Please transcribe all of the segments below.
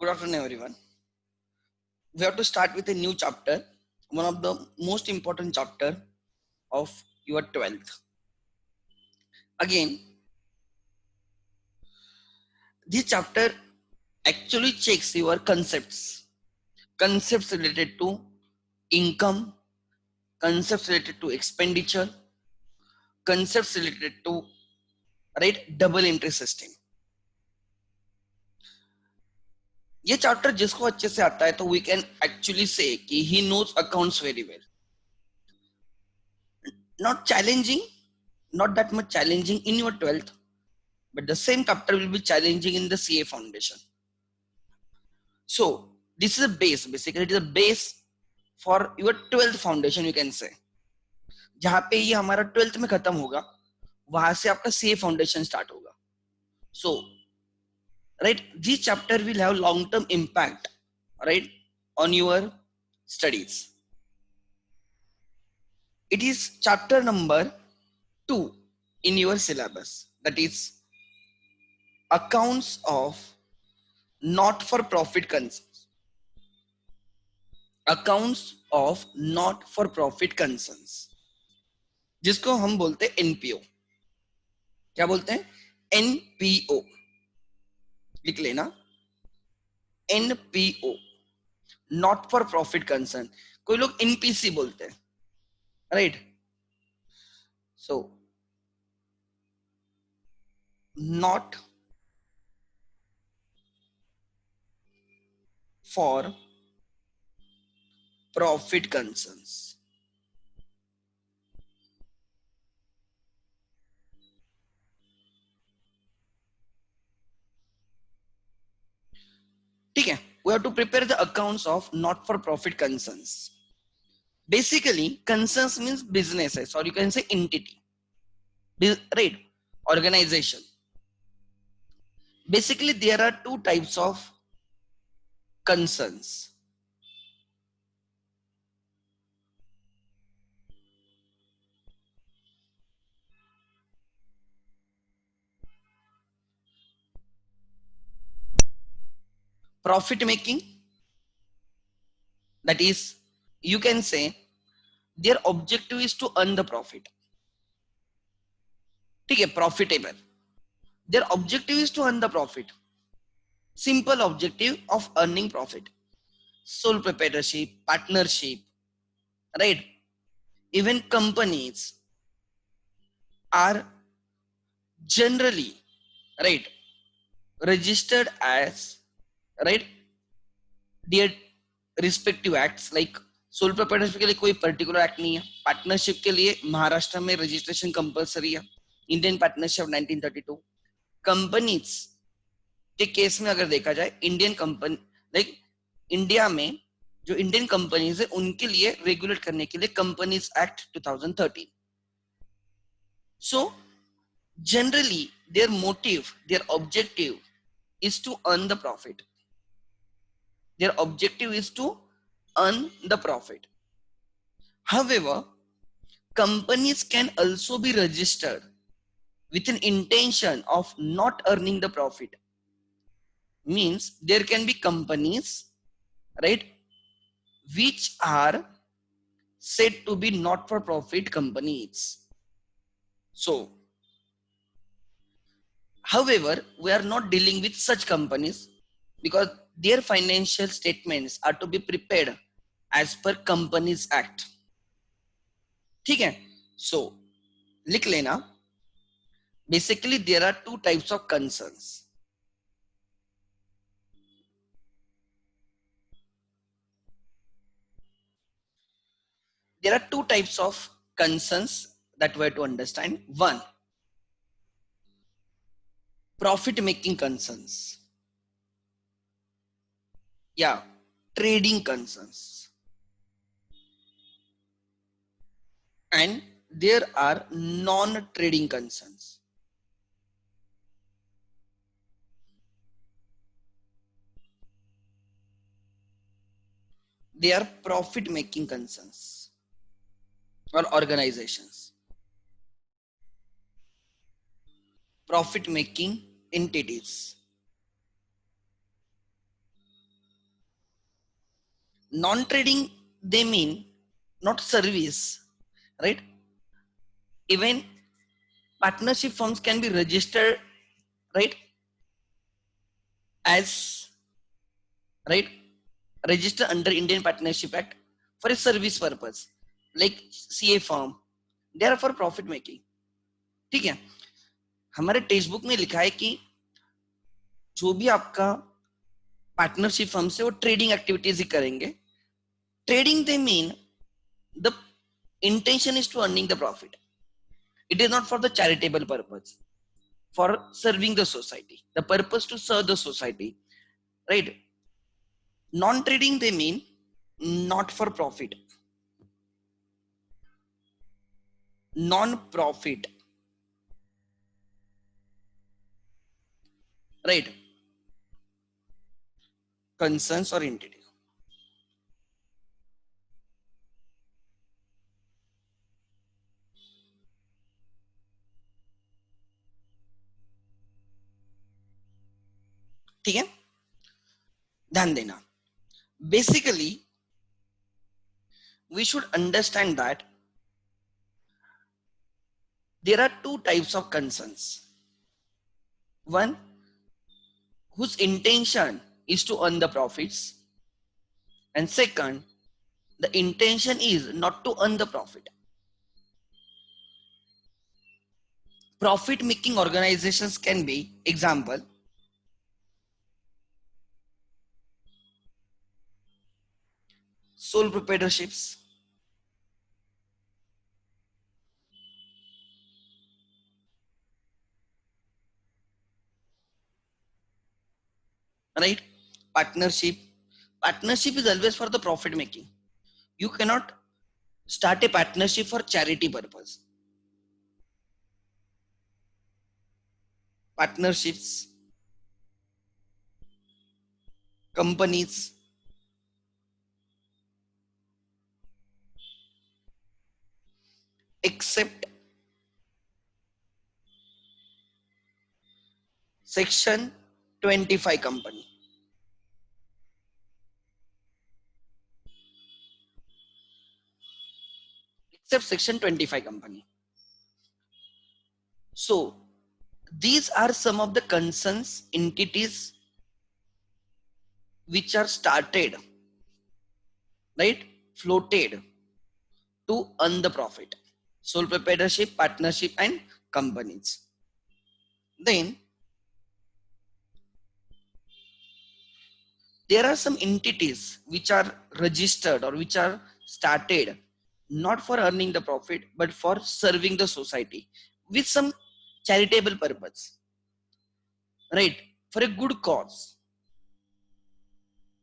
Good afternoon, everyone. We have to start with a new chapter, one of the most important chapter of your 12th. Again, this chapter actually checks your concepts related to income, concepts related to expenditure, concepts related to double entry system. ये chapter जिसको अच्छे से आता है तो we can actually say कि he knows accounts very well. Not challenging, not that much challenging in your 12th, but the same chapter will be challenging in the CA foundation. So this is a base, basically it is a base for your 12th foundation, you can say. जहां पे ये हमारा 12th में खत्म होगा वहां से आपका CA foundation start होगा. So this chapter will have long term impact on your studies. It is chapter number 2 in your syllabus, that is accounts of not for profit concerns. Accounts of not for profit concerns, जिसको हम बोलते हैं NPO. क्या बोलते हैं? NPO. लिख लेना, NPO, not for profit concern. कोई लोग एनपीसी बोलते हैं, right? So not for profit concerns. ठीक है. We have to prepare the accounts of not for profit concerns. Basically concerns means businesses, or you can say entity, right? Organization. Basically there are two types of concerns. Profit making, that is, you can say their objective is to earn the profit. ठीक है, profitable. Their objective is to earn the profit. Simple objective of earning profit. Sole proprietorship, partnership, right? Even companies are generally registered as their respective acts. Like sole proprietorship के लिए कोई particular act नहीं है. Partnership के लिए महाराष्ट्र में registration compulsory है, Indian partnership 1932. Companies के केस में अगर देखा जाए, इंडियन कंपनी इंडिया में जो इंडियन कंपनीज है उनके लिए रेगुलेट करने के लिए companies act 2013. So generally their motive, their objective is to earn the profit. Their objective is to earn the profit. However, companies can also be registered with an intention of not earning the profit. Means there can be companies, which are said to be not for profit companies. So however, we are not dealing with such companies because their financial statements are to be prepared as per Companies Act. ठीक है. So लिख लेना, basically there are two types of concerns. There are two types of concerns that we have to understand. One, profit making concerns. Yeah, trading concerns. And there are non-trading concerns. They are profit making concerns or organizations. Profit making entities. Non-trading, they mean not service, right? Even partnership firms can be registered, right, as, right, register under Indian Partnership Act for a service purpose, like CA firm, they are for profit making. ठीक है, हमारे text book में लिखा है कि जो भी आपका पार्टनरशिप फर्म से वो ट्रेडिंग एक्टिविटीज ही करेंगे. Trading they mean the intention is to earning the profit. It is not for the charitable purpose, for serving the society, the purpose to serve the society, right? Non-trading, they mean not for profit, non-profit, right? Concerns or entity. ठीक है, ध्यान देना. Basically, we should understand that there are two types of concerns. One, whose intention is to earn the profits, and second, the intention is not to earn the profit. Profit making organizations can be, example, sole proprietorships, right? Partnership. Partnership is always for the profit making. You cannot start a partnership for charity purpose. Partnerships, companies, except section 25 company. Except section 25 company. So these are some of the concerns entities which are started, right, floated to earn the profit. Sole proprietorship, partnership, and companies. Then there are some entities which are registered or which are started not for earning the profit but for serving the society with some charitable purpose, right, for a good cause.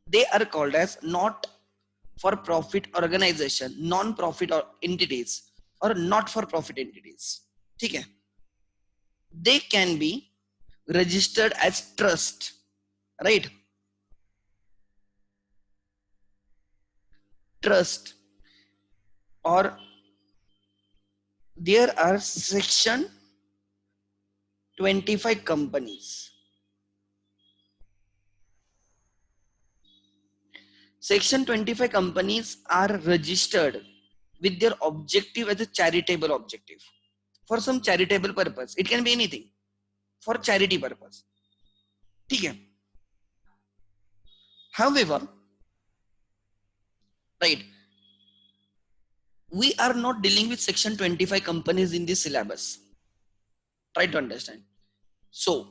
They are called as not for profit organization, non-profit or entities, or not for profit entities. ठीक है, they can be registered as trust, right? Trust, or there are section 25 companies. Section 25 companies are registered with their objective as a charitable objective for some charitable purpose. It can be anything for charity purpose. ठीक है. However, right, we are not dealing with section 25 companies in this syllabus. Try to understand. So,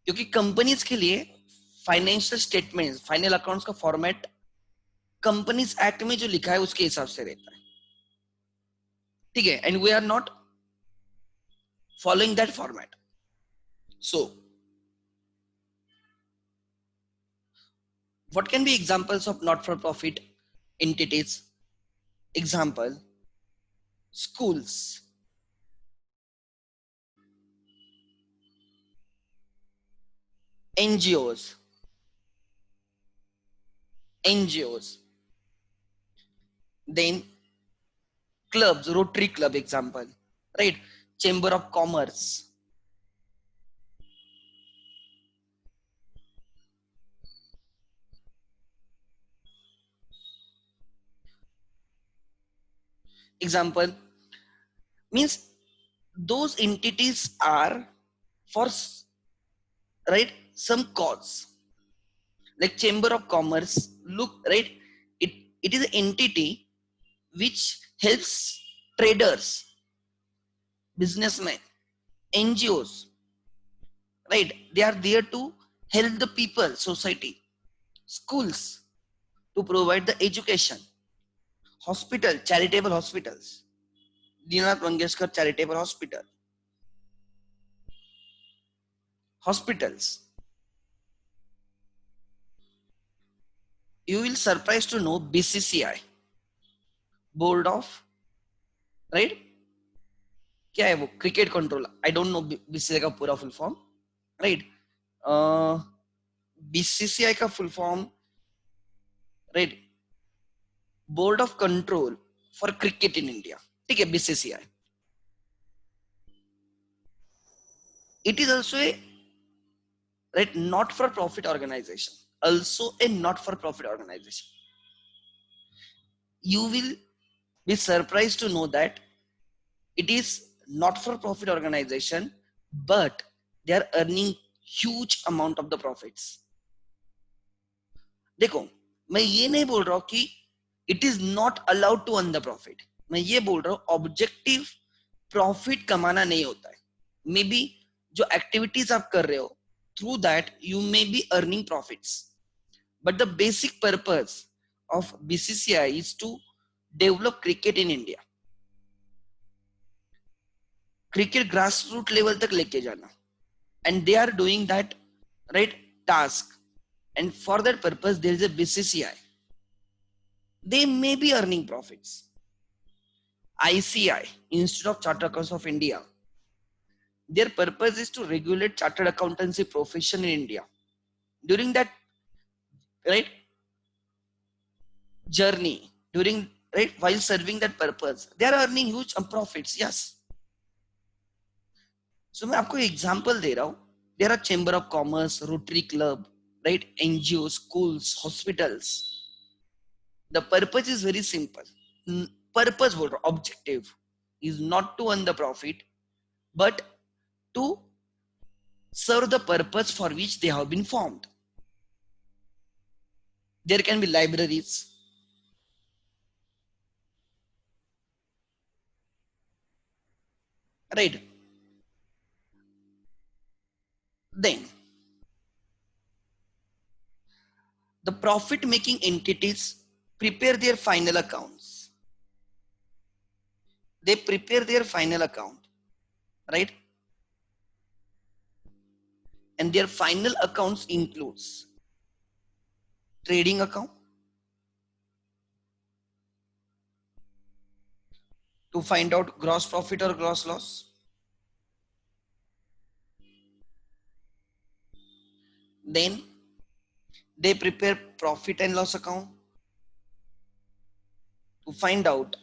क्योंकि companies के लिए financial statements, final accounts का format companies act में जो लिखा है उसके हिसाब से रहता है. ठीक है, and we are not following that format. So what can be examples of not for profit entities? Example, schools, NGOs, then clubs, Rotary Club example, right? Chamber of Commerce, Example means those entities are for right some cause, like Chamber of Commerce. Look, right, it is an entity which helps traders, businessmen, NGOs, right? They are there to help the people, society, schools, to provide the education, hospital, charitable hospitals, Dinath Mangeshkar charitable hospitals. You will surprised to know BCCI, board of, right, क्या है वो, cricket control, I don't know BCCI का पूरा full form, right, BCCI का full form, right, board of control for cricket in India, ठीक है, BCCI. It is also a right not for profit organization, also a not for profit organization. You will be surprised to know that it is not for profit organization, but they are earning huge amount of the profits. देखो, मैं ये नहीं बोल रहा हूं कि it is not allowed to earn the profit. मैं ये बोल रहा हूं ऑब्जेक्टिव प्रॉफिट कमाना नहीं होता है. मे बी जो एक्टिविटीज आप कर रहे हो, through that you may be earning profits, but the basic purpose of BCCI is to develop cricket in India. Cricket grass root level तक लेके जाना, and they are doing that right task. And for that purpose, there is a BCCI. They may be earning profits. ICI, Institute of Chartered Accountants of India, their purpose is to regulate chartered accountancy profession in India. During that right journey, during right while serving that purpose, they are earning huge profits. Yes. So मैं आपको example दे रहा हूँ. There are Chamber of Commerce, Rotary Club, right, NGOs, schools, hospitals. The purpose is very simple. Purpose बोल रहा, objective is not to earn the profit, but to serve the purpose for which they have been formed. There can be libraries, right? Then the profit making entities prepare their final accounts. They prepare their final account, right? And their final accounts includes trading account to find out gross profit or gross loss, then they prepare profit and loss account to find out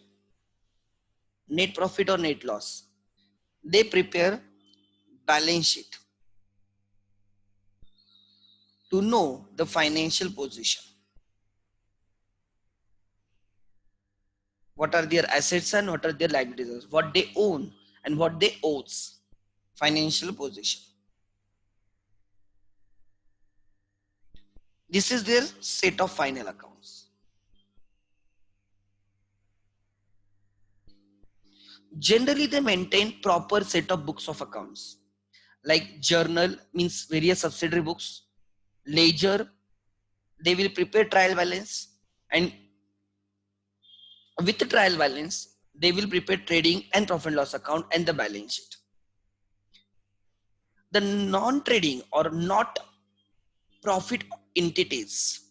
net profit or net loss. They prepare balance sheet to know the financial position. What are their assets and what are their liabilities, what they own and what they owes, financial position. This is their set of final accounts. Generally, they maintain proper set of books of accounts, like journal means various subsidiary books, ledger, they will prepare trial balance, and with the trial balance, they will prepare trading and profit and loss account and the balance sheet. The non-trading or not profit entities,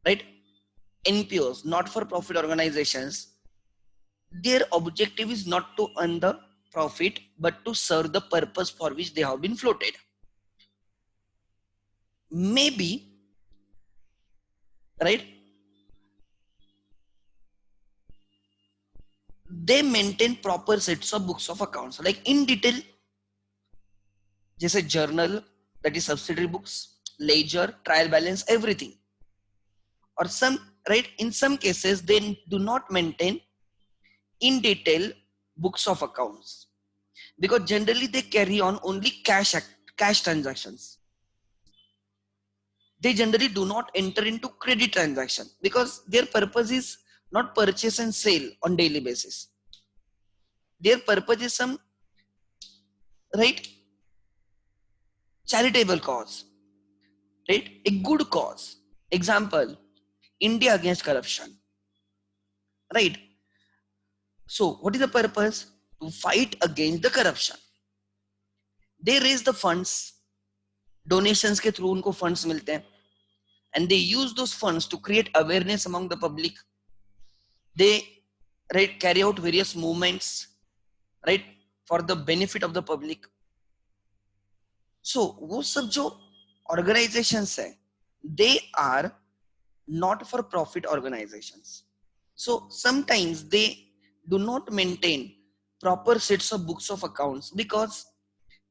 right? NPOs, not for profit organizations, their objective is not to earn the profit, but to serve the purpose for which they have been floated. Maybe, right? They maintain proper sets of books of accounts, like in detail, जैसे journal, that is subsidiary books, ledger, trial balance, everything. Or some, right, in some cases, they do not maintain in detail books of accounts, because generally they carry on only cash transactions. They generally do not enter into credit transaction because their purpose is not purchase and sale on daily basis. Their purpose is some, right, charitable cause, right, a good cause. Example, India against corruption, right? So what is the purpose? To fight against the corruption. They raise the funds, donations के through उनको funds मिलते हैं, and they use those funds to create awareness among the public. They, right, carry out various movements, right, for the benefit of the public. So वो सब जो organizations है, they are not for profit organizations. So sometimes they do not maintain proper sets of books of accounts because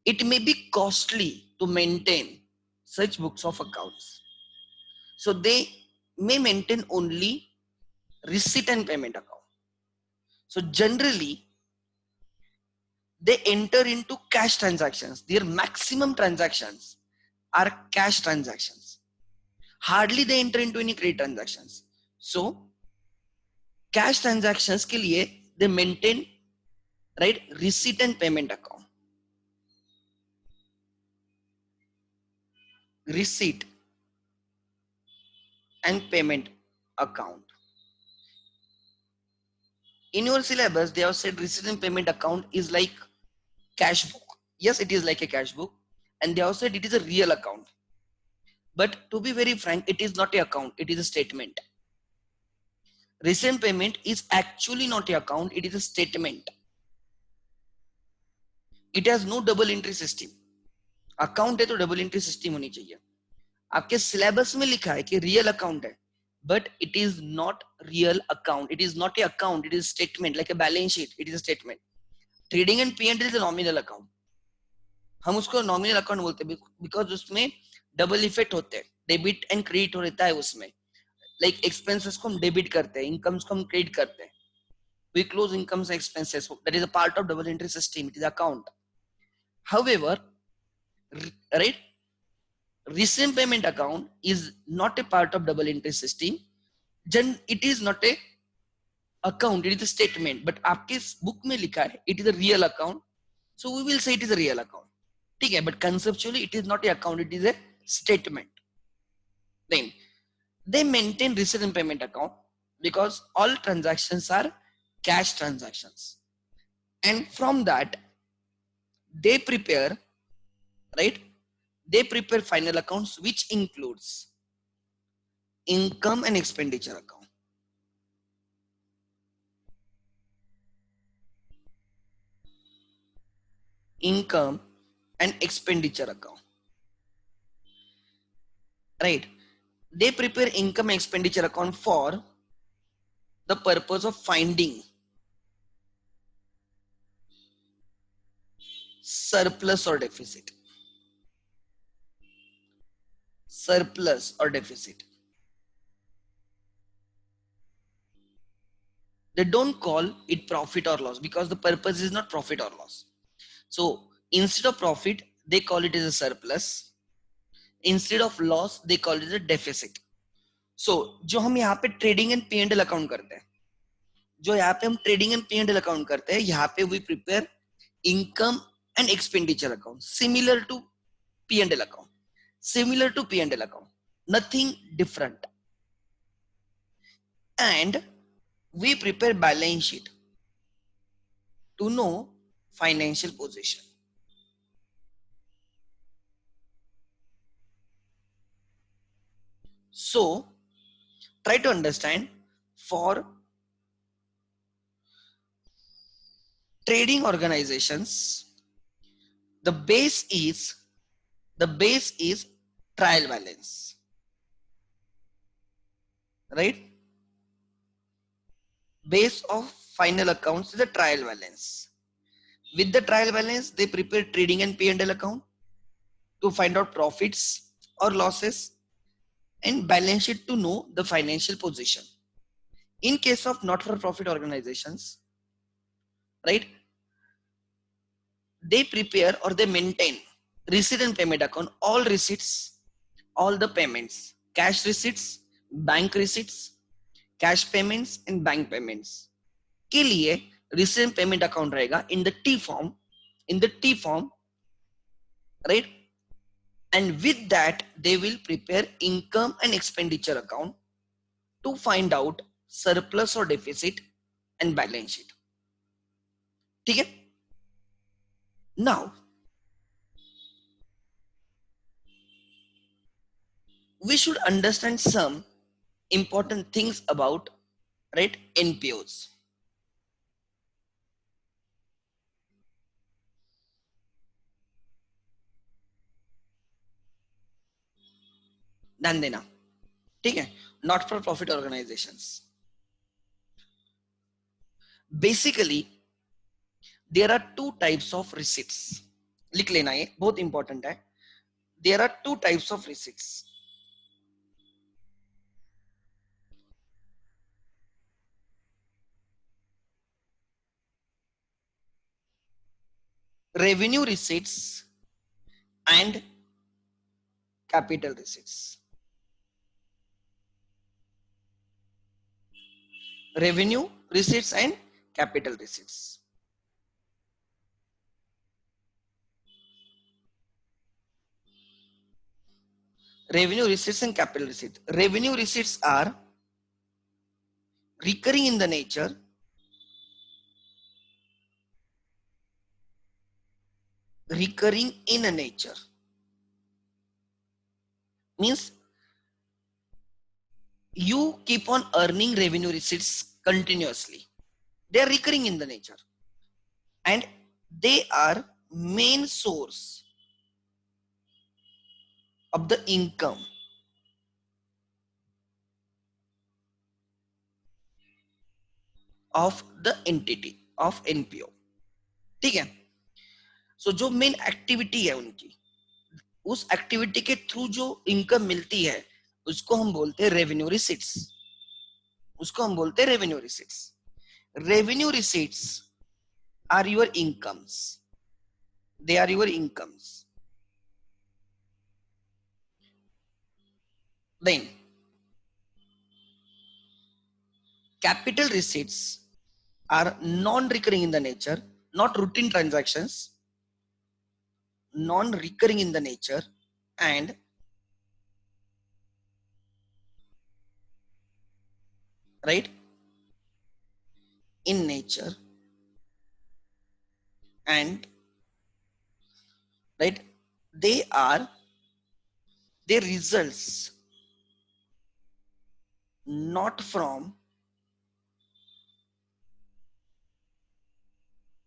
it may be costly to maintain such books of accounts. So they may maintain only receipt and payment account. So generally they enter into cash transactions. Their maximum transactions are cash transactions. Hardly they enter into any credit transactions. So cash transactions के लिए they maintain, right, receipt and payment account. Receipt and payment account. In your syllabus, they have said receipt and payment account is like cash book. Yes, it is like a cash book. And they have said it is a real account. But to be very frank, it is not a account. It is a statement. Receipt and payment is actually not a account. It is a statement. It has no double entry system. Account है तो double entry system होनी चाहिए. आपके syllabus में लिखा है कि real account है, but it is not real account. It is not a account. It is statement, like a balance sheet. It is a statement. Trading and P&L is a nominal account. हम उसको nominal account बोलते हैं because उसमें double effect होते हैं, debit and credit होता है उसमें. लाइक एक्सपेंसेस को हम डेबिट करते हैं, इनकम्स को हम क्रेडिट करते हैं. We close incomes and expenses. That is a part of double entry system. It is account. However, right, receipt payment account is not a part of double entry system. It is not a account, it is a statement. But आपके book में लिखा है it is a real account, so we will say it is a real account. ठीक है, but conceptually it is not a account, it is a statement. Then they maintain receipt and payment account because all transactions are cash transactions, and from that they prepare, right, they prepare final accounts which includes income and expenditure account. Income and expenditure account, right? They prepare income and expenditure account for the purpose of finding surplus or deficit. Surplus or deficit. They don't call it profit or loss because the purpose is not profit or loss. So instead of profit, they call it as a surplus. Instead of loss, they call it a deficit. So जो हम यहाँ पे trading and P&L account करते हैं, जो यहाँ पे हम ट्रेडिंग एंड P&L अकाउंट करते हैं, यहाँ पे we prepare income and expenditure account similar to P&L account. Similar to P&L account. Nothing different. And we prepare balance sheet to know financial position. So try to understand, for trading organizations, the base is trial balance, right? Base of final accounts is a trial balance. With the trial balance, they prepare trading and P&L account to find out profits or losses, and balance sheet to know the financial position. In case of not-for-profit organizations, right? They prepare or they maintain receipt and payment account, all receipts, all the payments, cash receipts, bank receipts, cash payments and bank payments के लिए receipt and payment account रहेगा in the T form, right? And with that they will prepare income and expenditure account to find out surplus or deficit and balance sheet. ठीक है? Now we should understand some important things about, right, NPOs. ध्यान देना, ठीक है? Not for profit organizations. Basically there are two types of receipts. लिख लेना, ये बहुत इंपॉर्टेंट है. There are two types of receipts. Revenue receipts and capital receipts. Revenue receipts and capital receipts. Revenue receipts and capital receipts. Revenue receipts are recurring in the nature, recurring in a nature means you keep on earning revenue receipts continuously. They are recurring in the nature and they are main source of the income of the entity of NPO. ठीक है? सो जो main activity है उनकी, उस activity के through जो income मिलती है उसको हम बोलते हैं रेवेन्यू रिसीट्स. उसको हम बोलते हैं revenue receipts. Revenue receipts are your incomes. They are your incomes. Then capital receipts are non-recurring in the nature, not routine transactions, non-recurring in the nature and right in nature and right they are their results not from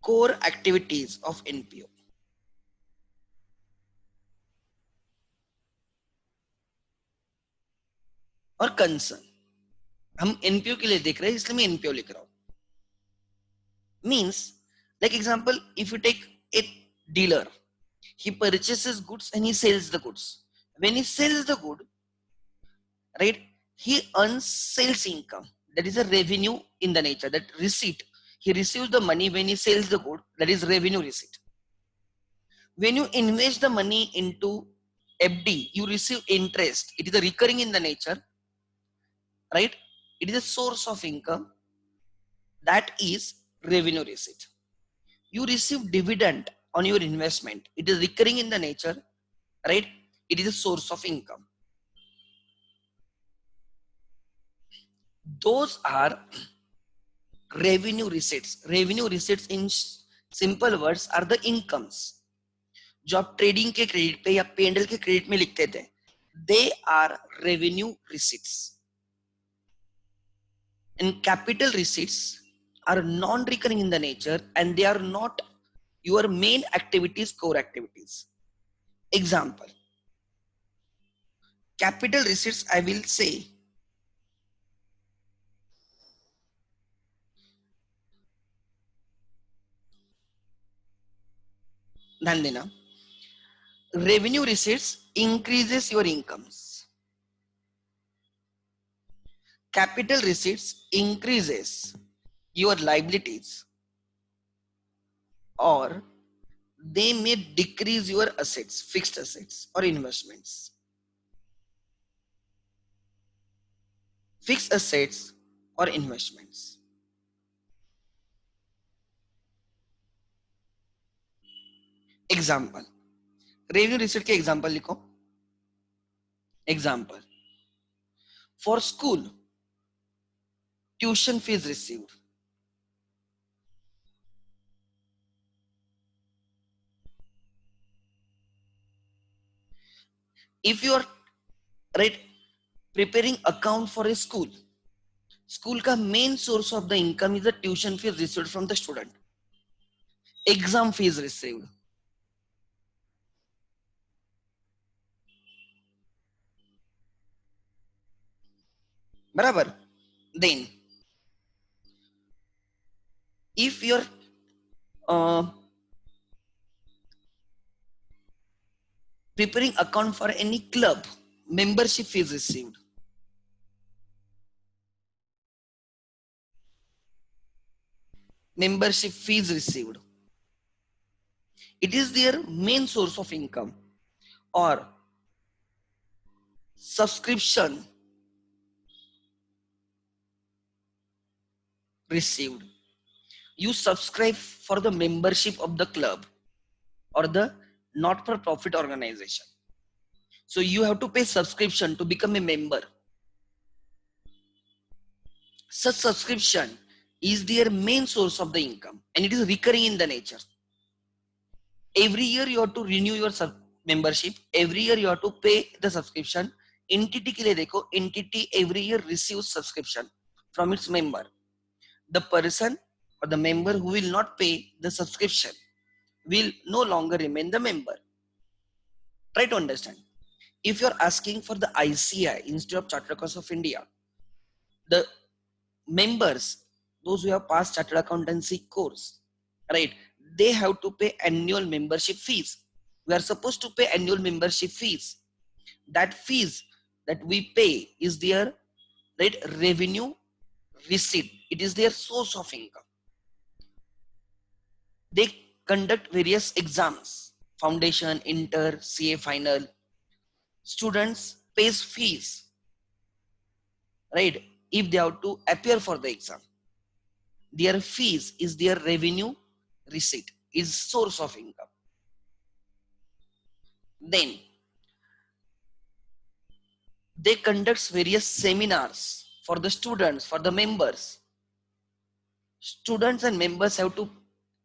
core activities of NPO. और concern हम NPO के लिए देख रहे हैं इसलिए मैं NPO लिख रहा हूं. Means like example, if you take a dealer, he purchases goods and he sells the goods. When he sells the good, right, he earns sales income. That is a revenue in the nature. That receipt, he receives the money when he sells the good. That is revenue receipt. When you invest the money into FD, you receive interest. It is a recurring in the nature, right? It is a source of income. That is revenue receipt. You receive dividend on your investment. It is recurring in the nature, right? It is a source of income. Those are revenue receipts. Revenue receipts in simple words are the incomes जो आप trading के credit पे या पेंडल के credit में लिखते थे. They are revenue receipts. And capital receipts are non-recurring in the nature and they are not your main activities, core activities. Example, capital receipts, I will say ध्यान देना, revenue receipts increases your incomes. Capital receipts increases your liabilities. or they may decrease your assets, fixed assets or investments. Fixed assets or investments. Example. Revenue receipt के example लिखो. Example. For school, tuition fees received. If you are right preparing account for a school, school का main source of the income is the tuition fees received from the student. Exam fees received. बराबर. Then if you're uh, preparing account for any club, membership fees received. Membership fees received. It is their main source of income. Or subscription received. You subscribe for the membership of the club or the not-for-profit organization. So you have to pay subscription to become a member. Such subscription is their main source of the income and it is recurring in the nature. Every year you have to renew your membership. Every year you have to pay the subscription. Entity के लिए देखो, entity every year receives subscription from its member. The person or the member who will not pay the subscription will no longer remain the member. Try to understand. If you're asking for the ICI, Institute of Chartered Accountants of India, the members, those who have passed chartered accountancy course, right, they have to pay annual membership fees. We are supposed to pay annual membership fees. That fees that we pay is their right revenue receipt. It is their source of income. They conduct various exams, foundation, inter, CA final. Students pays fees, right, if they have to appear for the exam. Their fees is their revenue receipt, is source of income. Then they conduct various seminars for the students, for the members. Students and members have to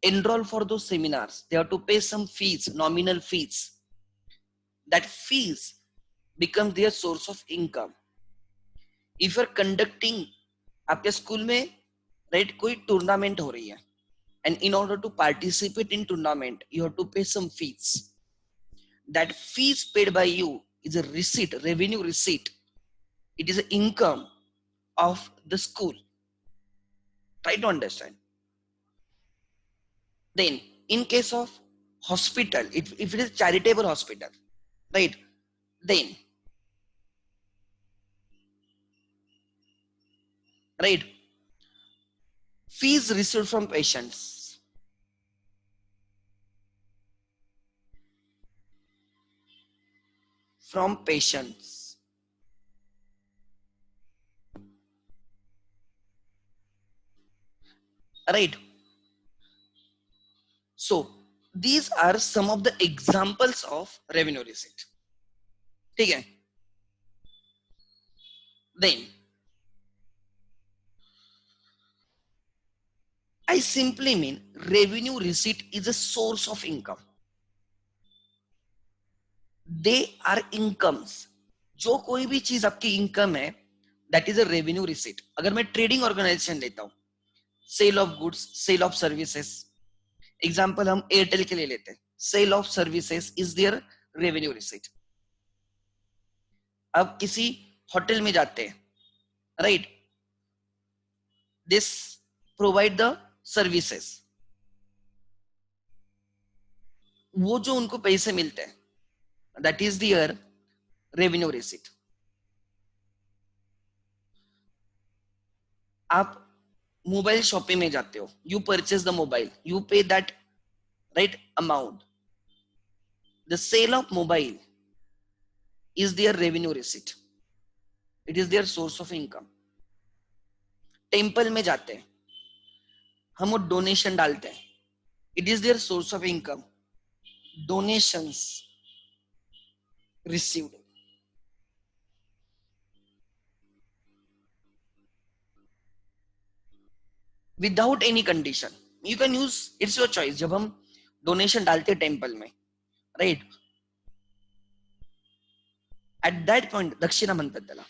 enroll for those seminars. They have to pay some fees, nominal fees. That fees becomes their source of income. If you're conducting, आपके school में right कोई tournament हो रही है, and in order to participate in tournament you have to pay some fees. That fees paid by you is a receipt, revenue receipt. It is an income of the school. Try to understand. Then in case of hospital, if it is charitable hospital, right, then right, fees received from patients. From patients. Right. So these are some of the examples of revenue receipt. ठीक है. Then I simply mean revenue receipt is a source of income. They are incomes. जो कोई भी चीज आपकी income है, that is a revenue receipt. अगर मैं ट्रेडिंग ऑर्गेनाइजेशन लेता हूँ, sale of goods, sale of services, example हम एयरटेल के लिए लेते हैं, sale of services is their revenue receipt. अब किसी होटल में जाते हैं, right, this provide the services, वो जो उनको पैसे मिलते हैं, that is their revenue receipt. आप मोबाइल शॉपिंग में जाते हो, you purchase the mobile, you pay that right, amount. The sale of mobile is their revenue receipt. It is their source of income. Temple में जाते हैं, हम वो donation डालते हैं, it is their source of income. Donations received. Without any condition you can use, it's your choice. जब हम donation डालते हैं टेम्पल में, राइट, एट दैट पॉइंट दक्षिणा म्हणतात त्याला,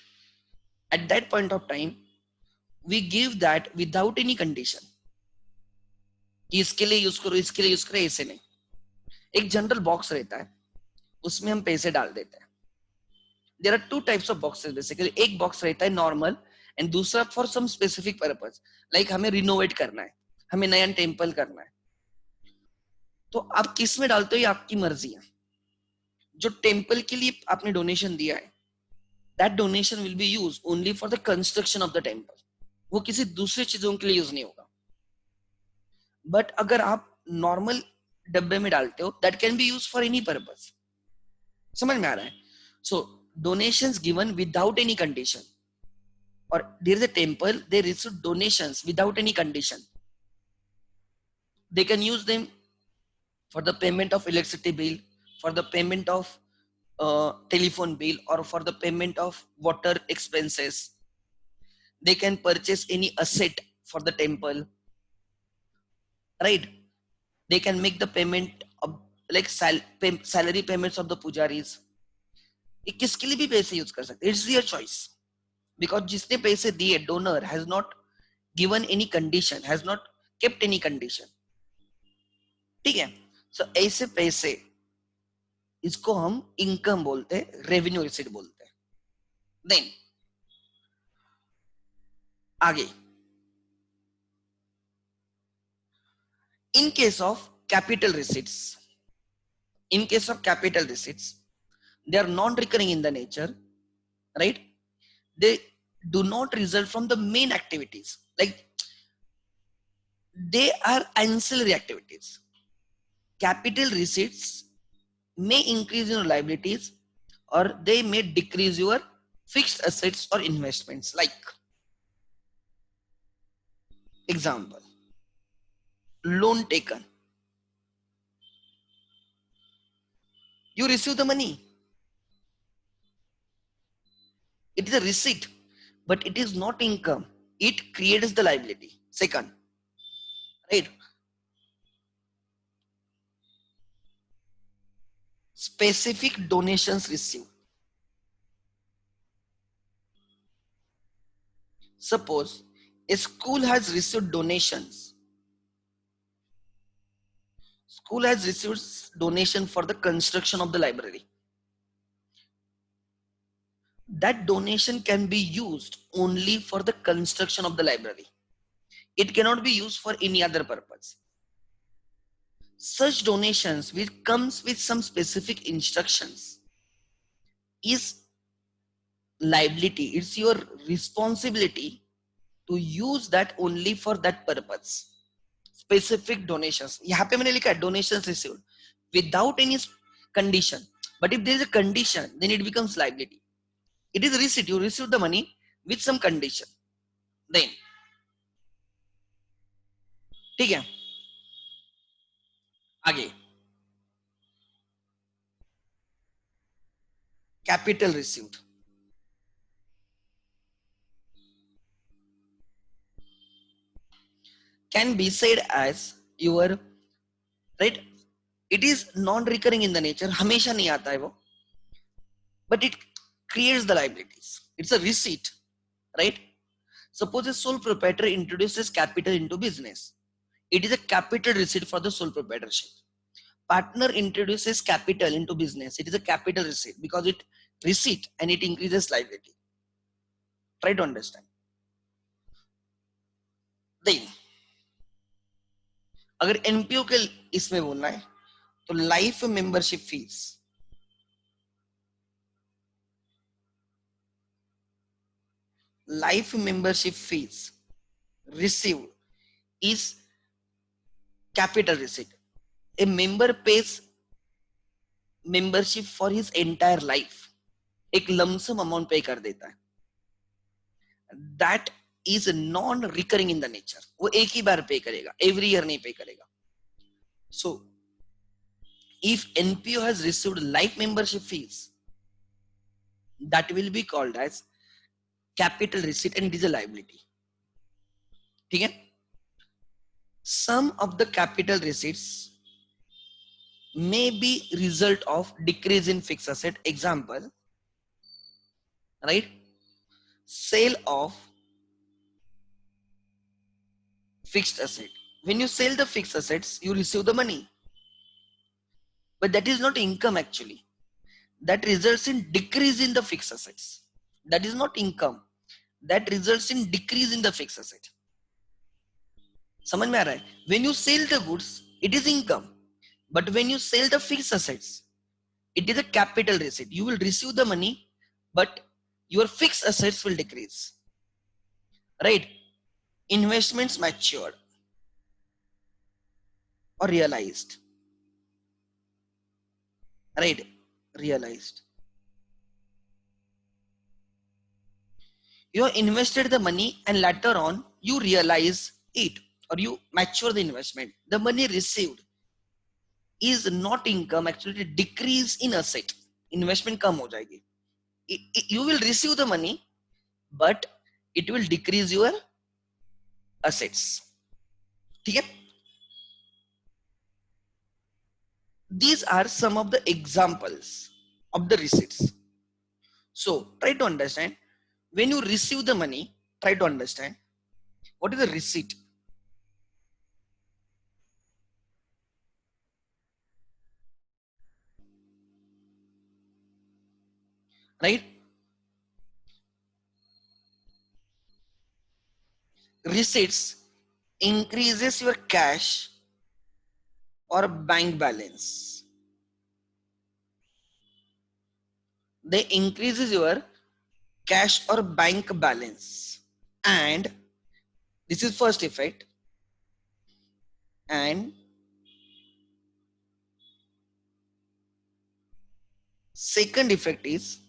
at that point of time we give that without any condition कि इसके लिए यूज करो, इसके लिए यूज करो, ऐसे नहीं. एक जनरल बॉक्स रहता है, उसमें हम पैसे डाल देते हैं. There are two types of boxes basically. एक बॉक्स रहता है नॉर्मल एंड दूसरा for some specific purpose, like हमें रिनोवेट करना है, हमें नया टेम्पल करना है. तो आप किस में डालते हो ये आपकी मर्जी है. जो टेम्पल के लिए आपने डोनेशन दिया है, that donation will be use only for the construction of the temple. वो किसी दूसरी चीजों के लिए यूज नहीं होगा. बट अगर आप नॉर्मल डब्बे में डालते हो, that can be use for any purpose. समझ में आ रहा है? So donations given without any condition, or there is a temple, they receive donations without any condition. They can use them for the payment of electricity bill, for the payment of telephone bill, or for the payment of water expenses. They can purchase any asset for the temple, right? They can make the payment of like salary payments of the pujaris. ये किसके लिए भी पैसे use कर सकते, it's your choice. Because जिसने पैसे दिए, donor has not given any condition, has not kept any condition. ठीक है? सो ऐसे पैसे, इसको हम इनकम बोलते हैं, रेवेन्यू रिसीट बोलते हैं. देन आगे, in case of capital receipts, in case of capital receipts, they are non-recurring in the nature, right? They do not result from the main activities, like they are ancillary activities. Capital receipts may increase your liabilities or they may decrease your fixed assets or investments. Like example, loan taken, you receive the money, it is a receipt, but it is not income, it creates the liability. Second, right, specific donations received. Suppose a school has received donations. School has received donation for the construction of the library. That donation can be used only for the construction of the library. It cannot be used for any other purpose. Such donations which comes with some specific instructions is liability. It's your responsibility to use that only for that purpose. Specific donations. यहाँ पे मैंने लिखा है donations received without any condition. But if there is a condition, then it becomes liability. It is a receipt. You receive the money with some condition. Then, ठीक है? आगे, capital received. Can be said as your, right? It is non-recurring in the nature. हमेशा नहीं आता है वो. But it creates the liabilities. It's a receipt, right? Suppose a sole proprietor introduces capital into business. It is a capital receipt for the sole proprietorship. Partner introduces capital into business. It is a capital receipt because it receipt and it increases liability. Try to understand. Then, अगर NPO के इसमें बोलना है तो life membership fees, life membership fees received is capital receipt. A member pays membership for his entire life. एक lump sum amount पे कर देता है. That is non recurring in the nature. वो एक ही बार पे करेगा, एवरी ईयर नहीं पे करेगा. So if NPO has received life membership fees, that will be called as capital receipt and it is a liability. ठीक है. Some of the capital receipts may be result of decrease in fixed asset. Example, right? Sale of fixed asset. When you sell the fixed assets, you receive the money, but that is not income actually. That results in decrease in the fixed assets. That is not income. That results in decrease in the fixed asset. समझ में आ रहा है? When you sell the goods, it is income. But when you sell the fixed assets, it is a capital receipt. You will receive the money, but your fixed assets will decrease. Right? Investments matured or realized. Right? Realized. You have invested the money and later on you realize it or you mature the investment. The money received is not income, actually decrease in asset. Investment कम हो जाएगी. You will receive the money, but it will decrease your assets. ठीक है? These are some of the examples of the receipts. So try to understand. When you receive the money, try to understand what is the receipt. Right? Receipts increases your cash or bank balance. They increases your cash or bank balance, and this is first effect. And second effect is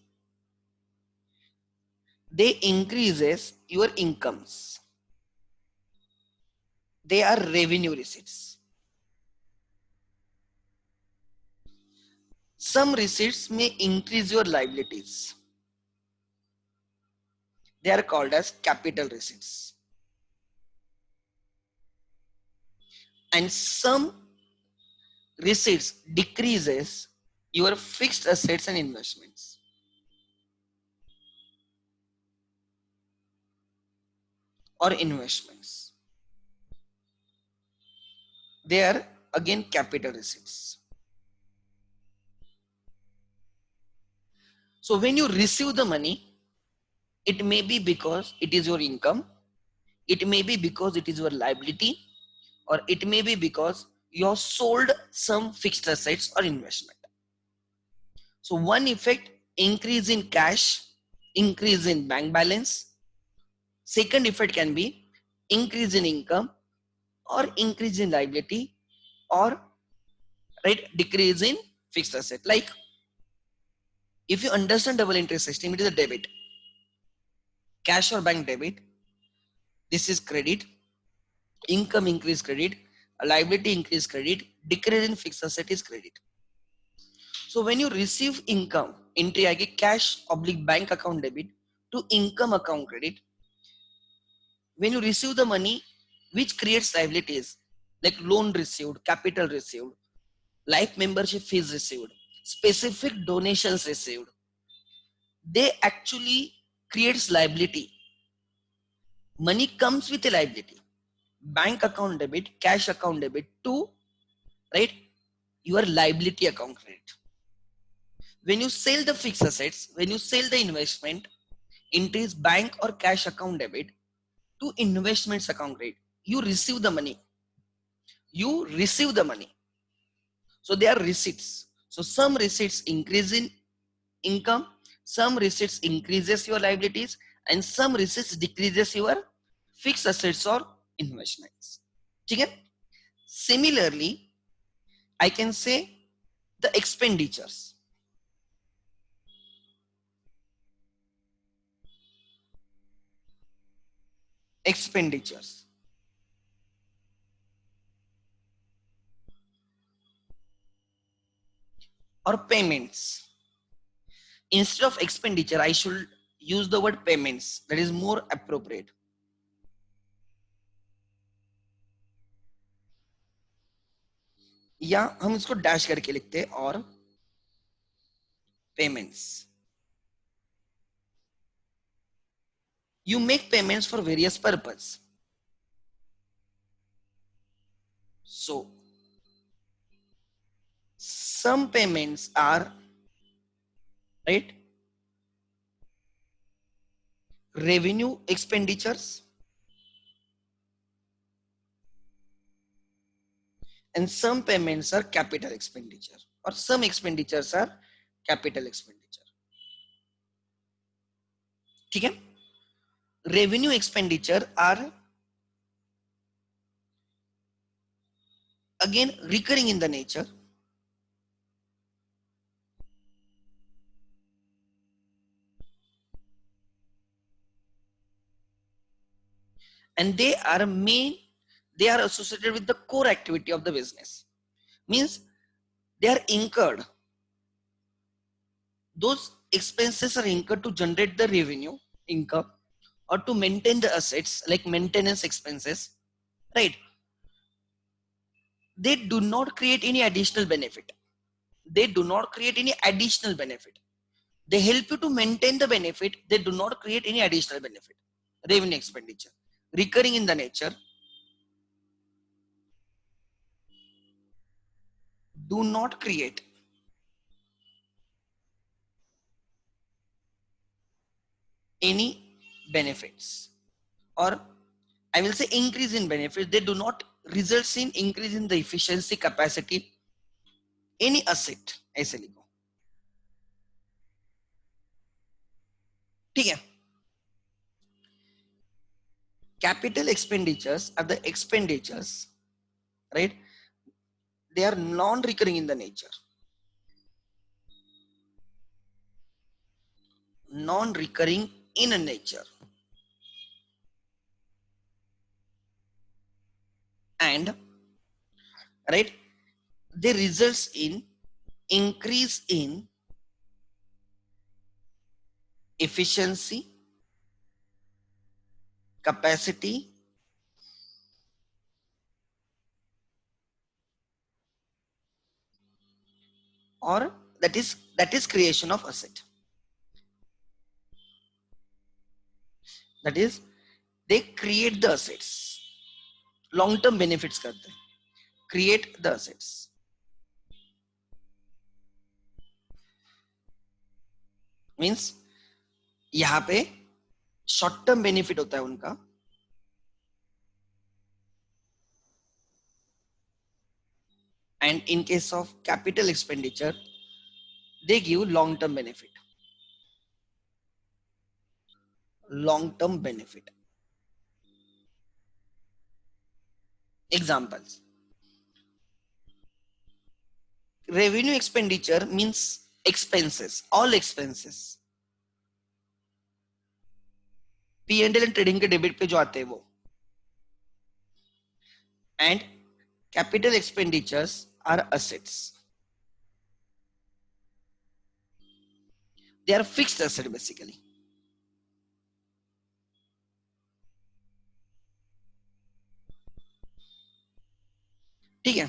they increases your incomes. They are revenue receipts. Some receipts may increase your liabilities. They are called as capital receipts. And some receipts decreases your fixed assets and investments. Or investments. They are again capital receipts. So when you receive the money, it may be because it is your income, it may be because it is your liability, or it may be because you have sold some fixed assets or investment. So one effect, increase in cash, increase in bank balance. Second effect can be increase in income or increase in liability or right decrease in fixed asset. Like if you understand double interest system, it is a debit. Cash or bank debit. This is credit. Income increase credit. Liability increase credit. Decrease in fixed asset is credit. So when you receive income, entry आएगी cash oblique bank account debit to income account credit. When you receive the money, which creates liabilities like loan received, capital received, life membership fees received, specific donations received, they actually creates liability. Money comes with a liability. Bank account debit, cash account debit to right your liability account credit. When you sell the fixed assets, when you sell the investment, entries bank or cash account debit to investments account credit. You receive the money. You receive the money. So they are receipts. So some receipts increase in income, some receipts increases your liabilities, and some receipts decreases your fixed assets or investments. ठीक है? Similarly, I can say the expenditures. Expenditures. Or payments. Instead of expenditure, I should use the word payments. That is more appropriate. या हम इसको dash करके लिखते हैं और payments. You make payments for various purposes. So some payments are, right, revenue expenditures, and some payments are capital expenditure, or some expenditures are capital expenditure. ठीक है? Revenue expenditure are again recurring in the nature. And they are associated with the core activity of the business. Means they are incurred. Those expenses are incurred to generate the revenue, income, or to maintain the assets, like maintenance expenses, right? They do not create any additional benefit. They do not create any additional benefit. They help you to maintain the benefit. They do not create any additional benefit. Revenue expenditure, recurring in the nature, do not create any benefits, or I will say increase in benefits. They do not result in increase in the efficiency, capacity, any asset. ऐसे लिखो. ठीक है? Capital expenditures are the expenditures, right? They are non-recurring in the nature. Non-recurring in a nature. And, right, they results in increase in efficiency, capacity, or that is creation of asset. That is, they create the assets. Long term benefits करते हैं. Create the assets. Means यहाँ पे short term benefit होता है उनका, and in case of capital expenditure they give long term benefit. Long term benefit. Examples: revenue expenditure means expenses, all expenses, P&L and trading के debit पे जो आते हैं वो. And capital expenditures are assets. They are fixed asset basically. ठीक है?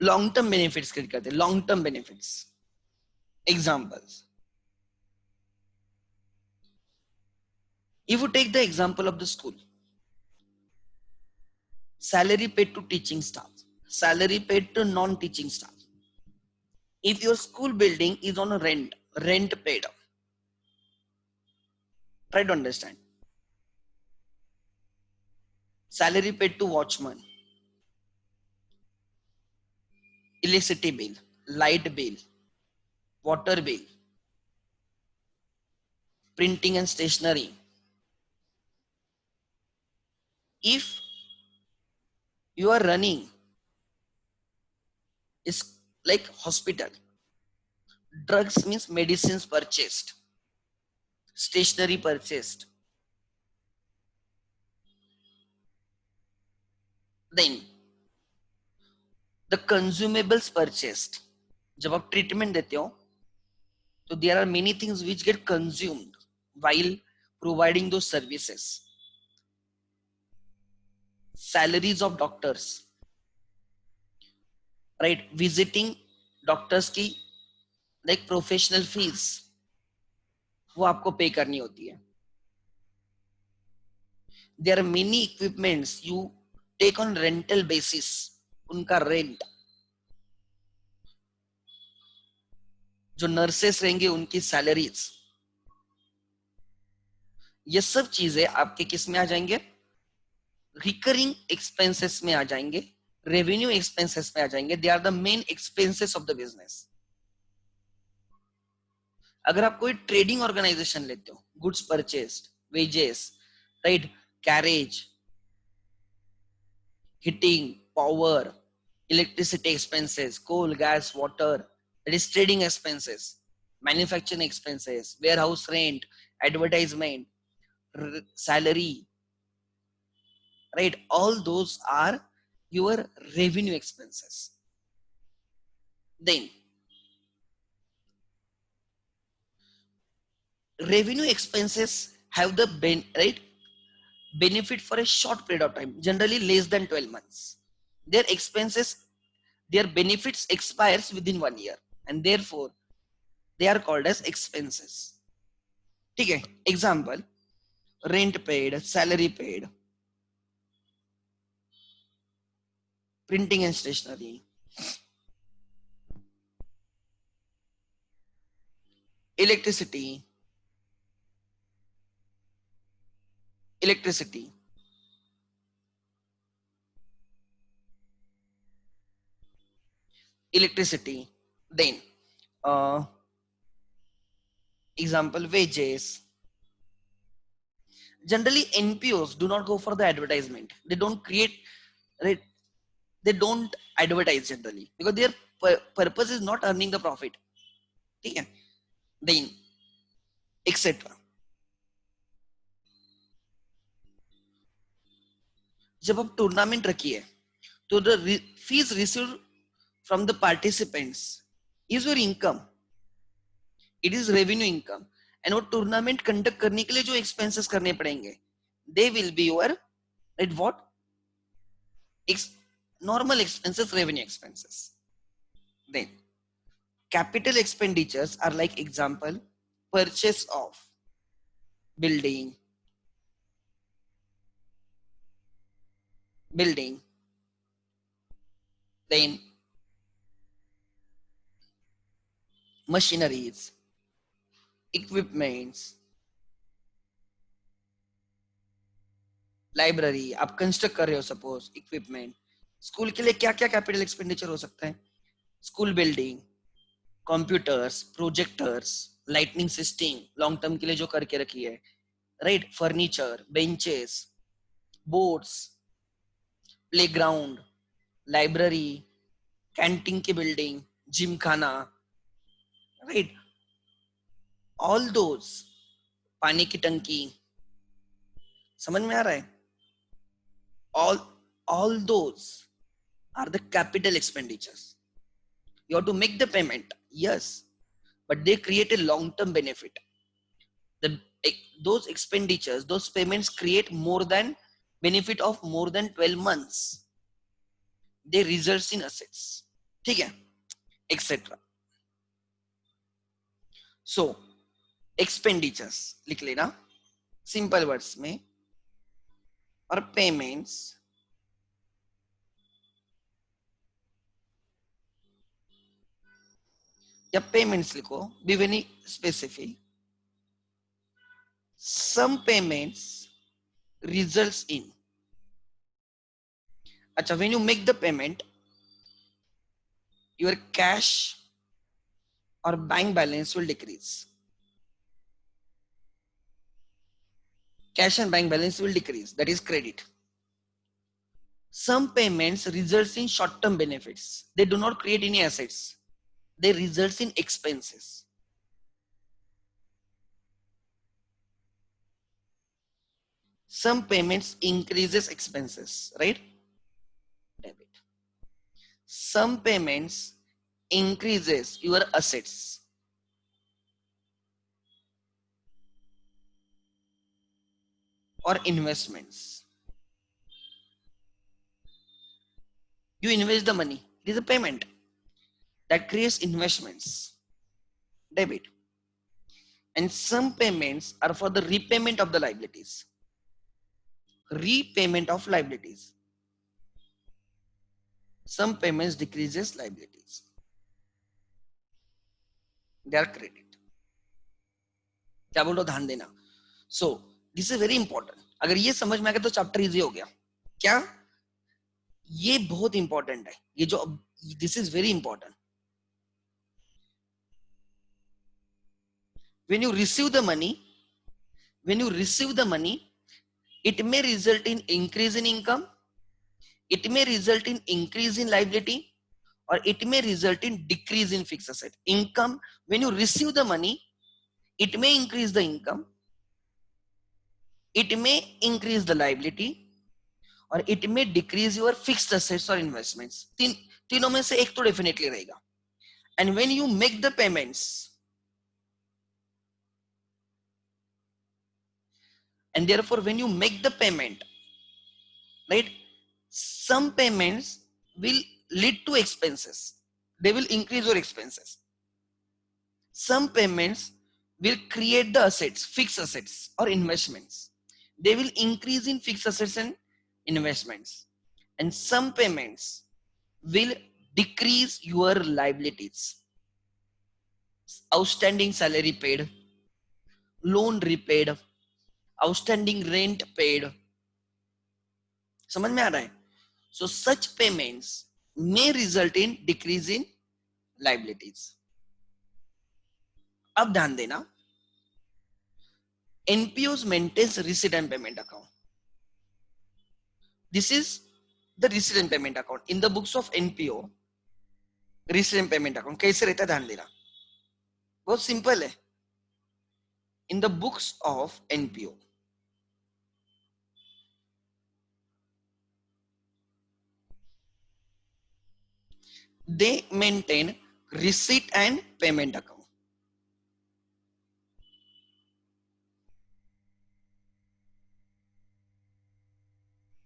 Long term benefits कहते हैं, long term benefits. Examples: if you take the example of the school, salary paid to teaching staff, salary paid to non-teaching staff. If your school building is on a rent paid, try to understand. Salary paid to watchman, electricity bill, light bill, water bill, printing and stationery. If you are running is like hospital. Drugs means medicines purchased, stationery purchased. Then the consumables purchased. जब आप treatment देते हो तो there are many things which get consumed while providing those services. Salaries of doctors, right? Visiting doctors की like professional fees वो आपको पे करनी होती है. There are many equipments you take on rental basis, उनका रेंट. जो नर्सेस रहेंगे उनकी सैलरीज, ये सब चीजें आपके किस में आ जाएंगे? रिकरिंग एक्सपेंसेस में आ जाएंगे, रेवेन्यू एक्सपेंसेस में आ जाएंगे. They are the main expenses of the business. अगर आप कोई ट्रेडिंग ऑर्गेनाइजेशन लेते हो, goods purchased, wages, right, carriage, heating, power, electricity expenses, coal, gas, water, that is trading expenses, manufacturing expenses, warehouse rent, advertisement, salary, right? All those are your revenue expenses. Then revenue expenses have the right benefit for a short period of time, generally less than 12 months. Their expenses, their benefits expires within 1 year, and therefore they are called as expenses. ठीक है? Example, rent paid, salary paid, printing and stationery, electricity, electricity, electricity. Then example, wages. Generally NPOs do not go for the advertisement. They don't create, right? They don't advertise generally because their purpose is not earning the profit. ठीक है? Then etc. जब आप tournament रखिए तो the fees received from the participants is your income. It is revenue income. And वो tournament conduct करने के लिए जो एक्सपेंसेस करने पड़ेंगे, they will be your, right, what? Normal expenses, revenue expenses. Then capital expenditures are like example, purchase of building, then machineries, equipments, library आप construct कर रहे हो, सपोज इक्विपमेंट. स्कूल के लिए क्या क्या कैपिटल एक्सपेंडिचर हो सकता है? School building, computers, projectors, lightning system long term के लिए जो करके रखी है, right, furniture, benches, boards, playground, library, canteen की बिल्डिंग, जिम खाना, राइट, ऑल दोज, पानी की टंकी. समझ में आ रहा है? all those are the capital expenditures. You have to make the payment, yes, but they create a long term benefit. Those expenditures, those payments create more than benefit of more than 12 months. They results in assets. ठीक है? etc. So expenditures लिख लेना simple words में, और payments या payments लिखो, be very specific. Some payments results in, अच्छा, when you make the payment, your cash or bank balance will decrease. Cash and bank balance will decrease, that is credit. some payments results in short term benefits. They do not create any assets, they results in expenses. Some payments increases expenses, right? Debit. Some payments increases your assets. Or investments. You invest the money, it is a payment that creates investments. Debit. And some payments are for the repayment of the liabilities. Repayment of liabilities. Some payments decreases liabilities. They are credit. क्या बोल रहा ध्यान देना. So this is very important. अगर ये समझ में आ गया तो चैप्टर इजी हो गया. क्या ये बहुत इंपॉर्टेंट है, ये जो this is very important. When you receive the money, it may result in increase in income, it may result in increase in liability, or it may result in decrease in fixed asset. Income, when you receive the money, it may increase the income, it may increase the liability, or it may decrease your fixed assets or investments. तीनों में से एक तो definitely रहेगा. And when you make the payments, and therefore when you make the payment, right, some payments will lead to expenses, they will increase your expenses. Some payments will create the assets, fixed assets or investments, they will increase in fixed assets and investments. And some payments will decrease your liabilities, outstanding salary paid, loan repaid, outstanding rent paid. समझ में आ रहा है? So such payments may result in decrease in liabilities. अब ध्यान देना, NPOs maintains receipt and payment account. This is the receipt and payment account. In the books of NPO, receipt and payment account कैसे रहता है ध्यान देना, बहुत simple है. In the books of NPO, they maintain receipt and payment account.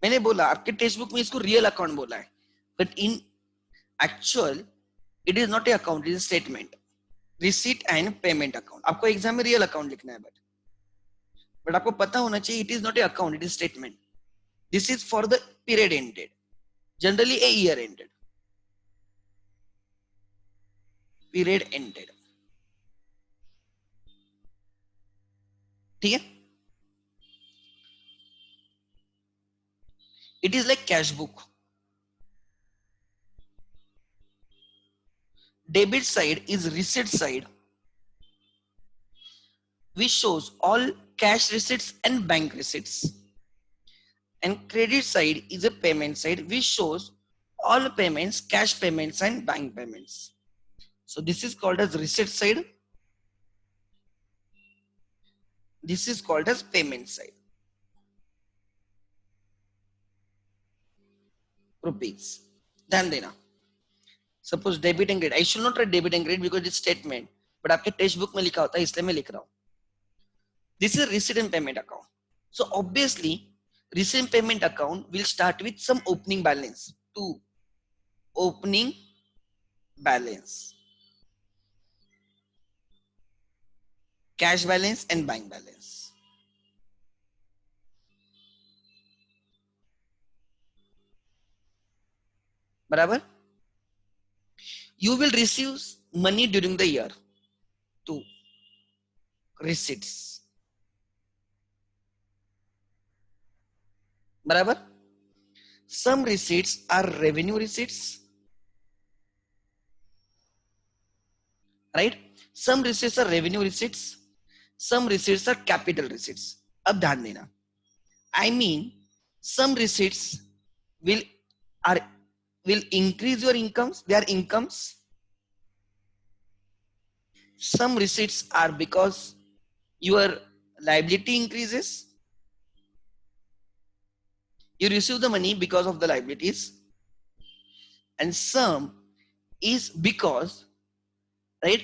मैंने बोला आपके टेक्स्ट बुक में इसको रियल अकाउंट बोला है, but in actual it is not a account, it is statement. Receipt and payment account. आपको exam में real account लिखना है, बट आपको पता होना चाहिए it is not a account, it is statement. This is for the period ended, generally a year ended. Period ended, ठीक है. It is like cash book. Debit side is receipt side, which shows all cash receipts and bank receipts. And credit side is a payment side, which shows all payments, cash payments and bank payments. So this is called as receipt side. This is called as payment side. Rupees. ध्यान देना. Suppose debit and credit. I should not write debit and credit because it's statement. But आपके text book में लिखा होता है, इसलिए मैं लिख रहा हूँ. This is receipt and payment account. So obviously, receipt and payment account will start with some opening balance. To opening balance, cash balance and bank balance. बराबर. You will receive money during the year. To receipts. बराबर. Some receipts are revenue receipts, right? Some receipts are revenue receipts, some receipts are capital receipts. अब ध्यान देना, I mean some receipts will are will increase your incomes. They are incomes. Some receipts are because your liability increases. You receive the money because of the liabilities, and some is because, right,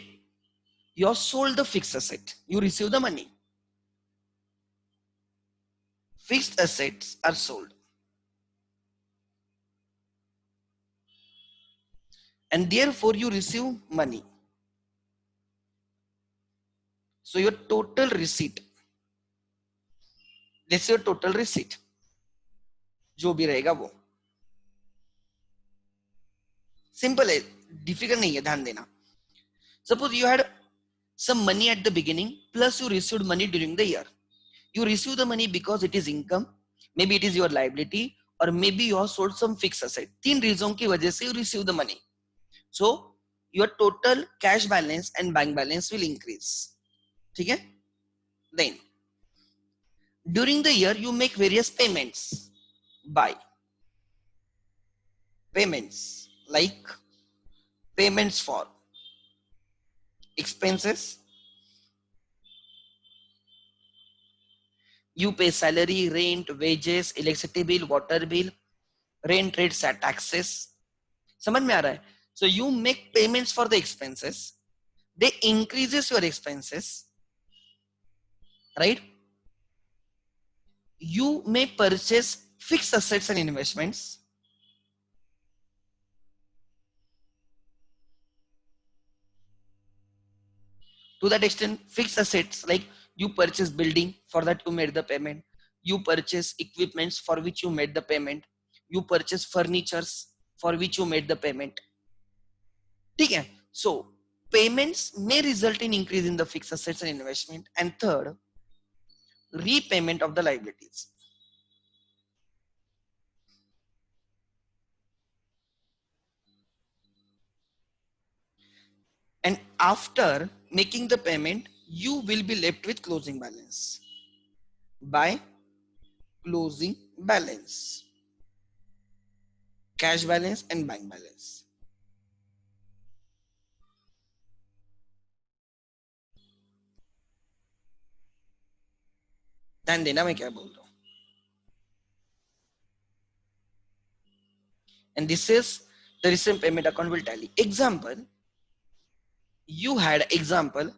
you have sold the fixed asset, you receive the money. Fixed assets are sold, and therefore you receive money. So your total receipt, let's say your total receipt जो भी रहेगा वो, simple है, difficult नहीं है, ध्यान देना. Suppose you had some money at the beginning, plus you received money during the year. You receive the money because it is income, maybe it is your liability, or maybe you have sold some fixed asset. तीन reason की वजह से you receive the money. So your total cash balance and bank balance will increase. ठीक है? Then during the year you make various payments. By payments like payments for expenses, you pay salary, rent, wages, electricity bill, water bill, rent rates, taxes. समझ में आ रहा है? So you make payments for the expenses, they increases your expenses, right? You may purchase fixed assets and investments. To that extent, fixed assets like you purchase building, for that you made the payment. You purchase equipments for which you made the payment. You purchase furnitures for which you made the payment. ठीक है? So payments may result in increase in the fixed assets and investment. And third, repayment of the liabilities. And after making the payment, you will be left with closing balance. By closing balance, cash balance and bank balance. ध्यान देना मैं क्या बोल रहा हूं. And this is the recent payment account will tally. Example, you had example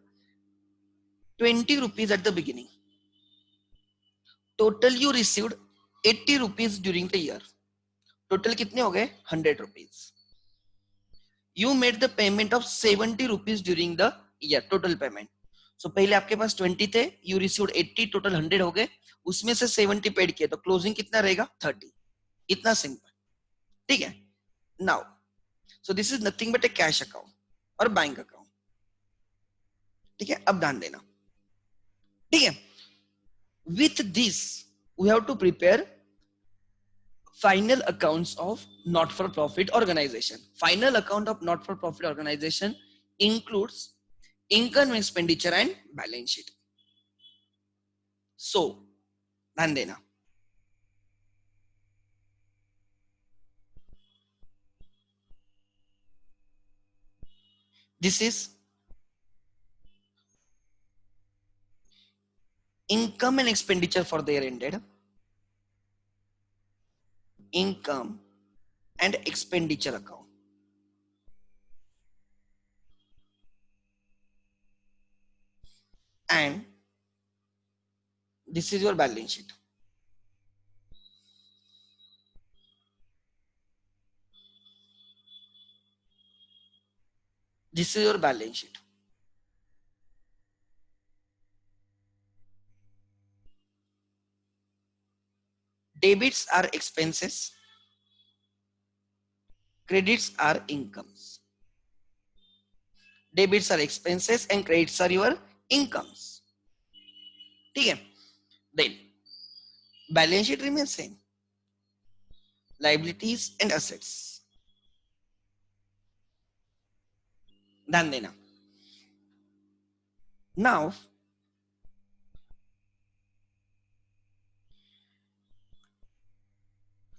20 rupees at the beginning. Total you received 80 rupees during the year. Total कितने हो गए? 100 rupees. You made the payment of 70 rupees during the year. Total payment. So पहले आपके पास 20 थे, you received 80, total 100 हो गए, उसमें से 70 पेड किए, तो क्लोजिंग कितना रहेगा? 30. इतना सिंपल. ठीक है? Now, so this is nothing but a cash account और बैंक अकाउंट. ठीक है? अब ध्यान देना. ठीक है? With this, we have to prepare final accounts of not-for-profit organization. Final account of not-for-profit organization includes income, expenditure, and balance sheet. So, ध्यान देना. This is income and expenditure for the year ended. Income and expenditure account. And this is your balance sheet. This is your balance sheet. Debits are expenses. Credits are incomes. Debits are expenses and credits are your incomes. ठीक है? Then balance sheet remains same. Liabilities and assets. ध्यान देना. Now,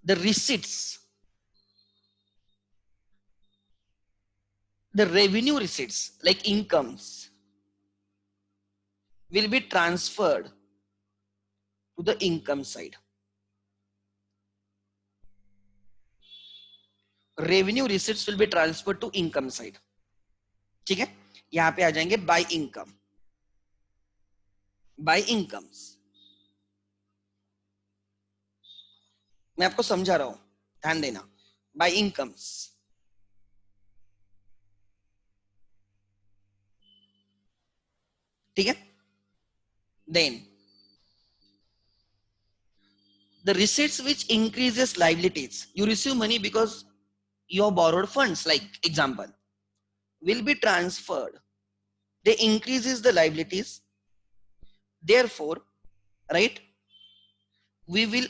the receipts the revenue receipts like incomes will be transferred to the income side. Revenue receipts will be transferred to income side. ठीक है, यहां पे आ जाएंगे bye income, bye incomes. मैं आपको समझा रहा हूं, ध्यान देना. बाय इनकम्स, ठीक है. Then the receipts which increases liabilities, you receive money because you have borrowed funds, like example, will be transferred. They increases the liabilities, therefore, right, we will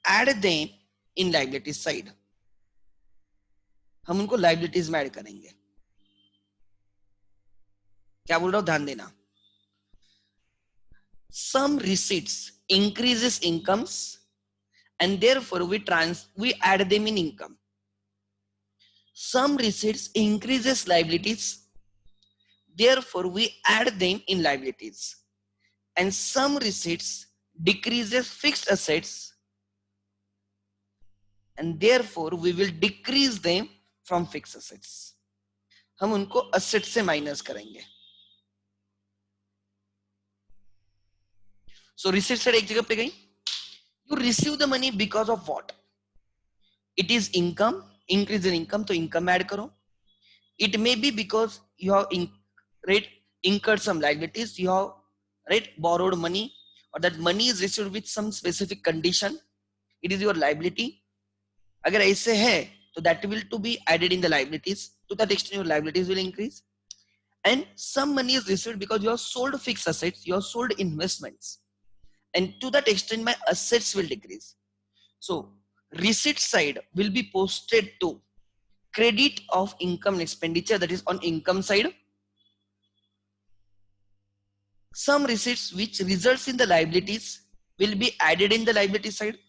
add them in liabilities side. हम उनको liabilities में add करेंगे. क्या बोल रहा हूं, ध्यान देना. Some receipts increases incomes and therefore we add them in income. Some receipts increases liabilities, therefore we add them in liabilities. And some receipts decreases fixed assets, and therefore we will decrease them from fixed assets. हम उनको assets से minus करेंगे. So receipts side एक जगह पे गई. You receive the money because of what? It is income, increase in income, तो income add करो. It may be because you have incurred some liabilities, you have borrowed money, or that money is received with some specific condition. It is your liability. अगर ऐसे है तो that will to be added in the liabilities. To that extent your liabilities will increase. And some money is received because you have sold fixed assets, you have sold investments, and to that extent my assets will decrease. So receipt side will be posted to credit of income and expenditure, that is on income side. Some receipts which results in the liabilities will be added in the liability side,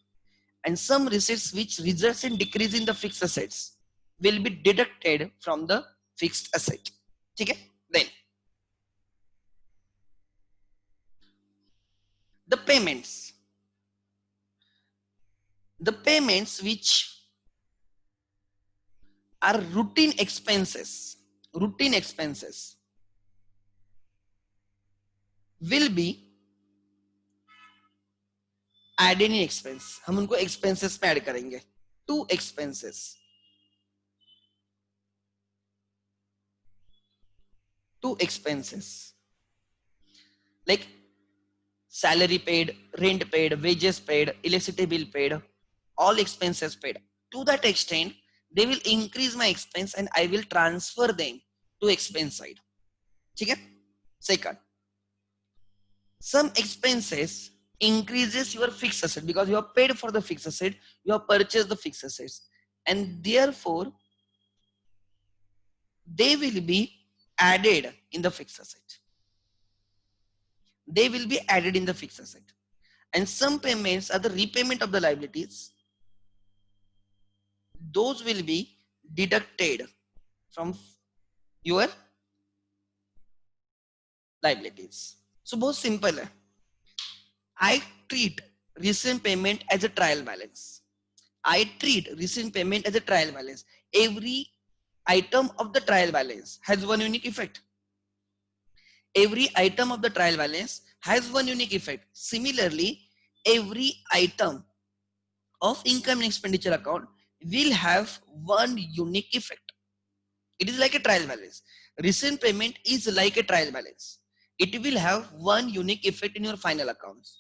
and some receipts which results in decrease in the fixed assets will be deducted from the fixed asset. ठीक है. Then the payments which are routine expenses will be added in expense. हम उनको expenses में add करेंगे. Two expenses like salary paid, rent paid, wages paid, electricity bill paid, all expenses paid. To that extent, they will increase my expense and I will transfer them to expense side. ठीक है. Second, some expenses increases your fixed asset because you have paid for the fixed asset, you have purchased the fixed assets, and therefore they will be added in the fixed asset. They will be added in the fixed asset. And some payments are the repayment of the liabilities. Those will be deducted from your liabilities. So बहुत simple है. I treat recent payment as a trial balance. I treat recent payment as a trial balance. Every item of the trial balance has one unique effect. Every item of the trial balance has one unique effect. Similarly, every item of income and expenditure account will have one unique effect. It is like a trial balance. Recent payment is like a trial balance. It will have one unique effect in your final accounts.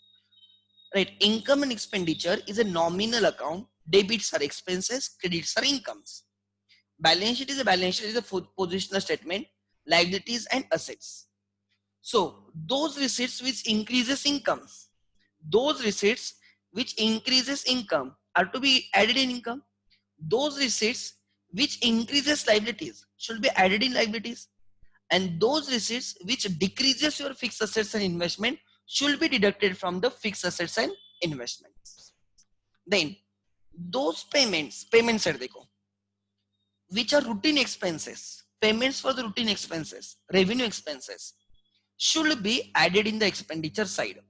Right? Income and expenditure is a nominal account. Debits are expenses, credits are incomes. Balance sheet is a positional statement, liabilities and assets. So those receipts which increases incomes, those receipts which increases income are to be added in income. Those receipts which increases liabilities should be added in liabilities, and those receipts which decreases your fixed assets and investment should be deducted from the fixed assets and investments. Then those payments side देखो, which are routine expenses, payments for the routine expenses, revenue expenses should be added in the expenditure side,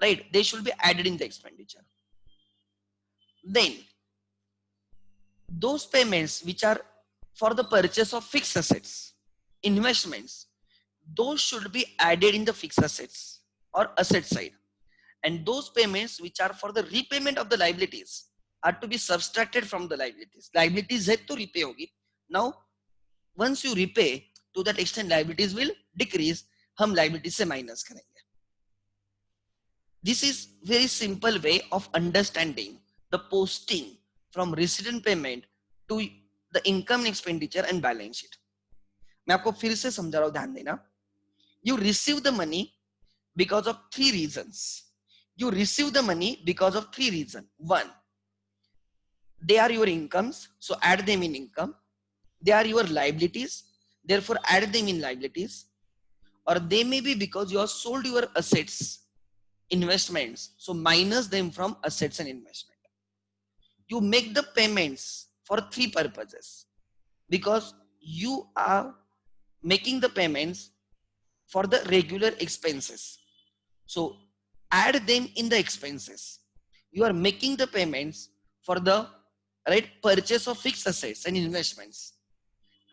right? They should be added in the expenditure. Then those payments which are for the purchase of fixed assets, investments, those should be added in the fixed assets or asset side. And those payments which are for the repayment of the liabilities are to be subtracted from the liabilities. Liabilities है तो repay होगी. Now once you repay, to that extent liabilities will decrease. हम liabilities से minus करेंगे. This is very simple way of understanding the posting from receipt and payment to the income and expenditure and balance sheet. मैं आपको फिर से समझा रहा हूं, ध्यान देना. You receive the money because of three reasons. You receive the money because of three reasons. One, they are your incomes, so add them in income. They are your liabilities, therefore add them in liabilities. Or they may be because you have sold your assets, investments, so minus them from assets and investment. You make the payments for three purposes, because you are making the payments for the regular expenses. So add them in the expenses. You are making the payments for the purchase of fixed assets and investments.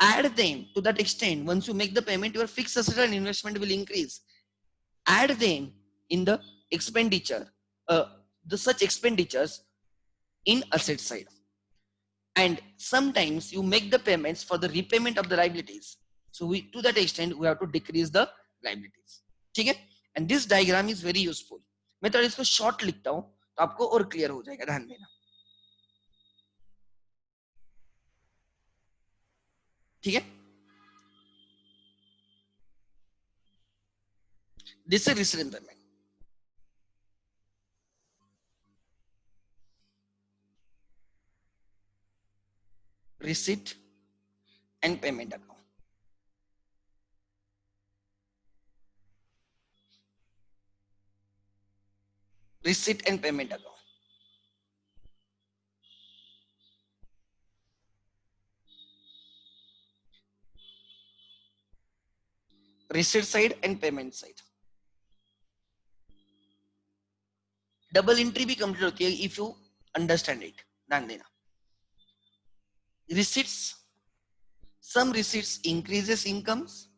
Add them to that extent. Once you make the payment, your fixed asset and investment will increase. Add them in the expenditure, the such expenditures in asset side. And sometimes you make the payments for the repayment of the liabilities. So to that extent we have to decrease the liabilities. ठीक है? And this diagram is very useful. मैं थोड़ा इसको short लिखता हूँ तो आपको और clear हो जाएगा, ध्यान देना. ठीक है? This is receipt and payment. Receipt and payment account. Receipt and payment account. Receipt side and payment side. Double entry भी complete होती है if you understand it. ध्यान देना. Receipts. Some receipts increases incomes.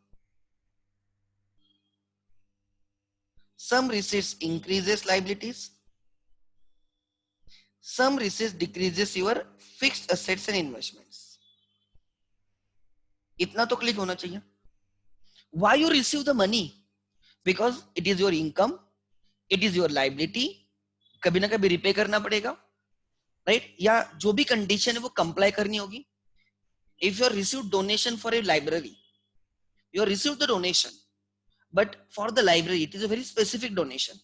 Some receipts increases liabilities. Some receipts decreases your fixed assets and investments. इतना तो click होना चाहिए. Why you receive the money? Because it is your income, it is your liability. कभी ना कभी repay करना पड़ेगा, right? या जो भी कंडीशन है वो कंप्लाई करनी होगी. If you receive donation for a library, you receive the donation, but for the library it is a very specific donation.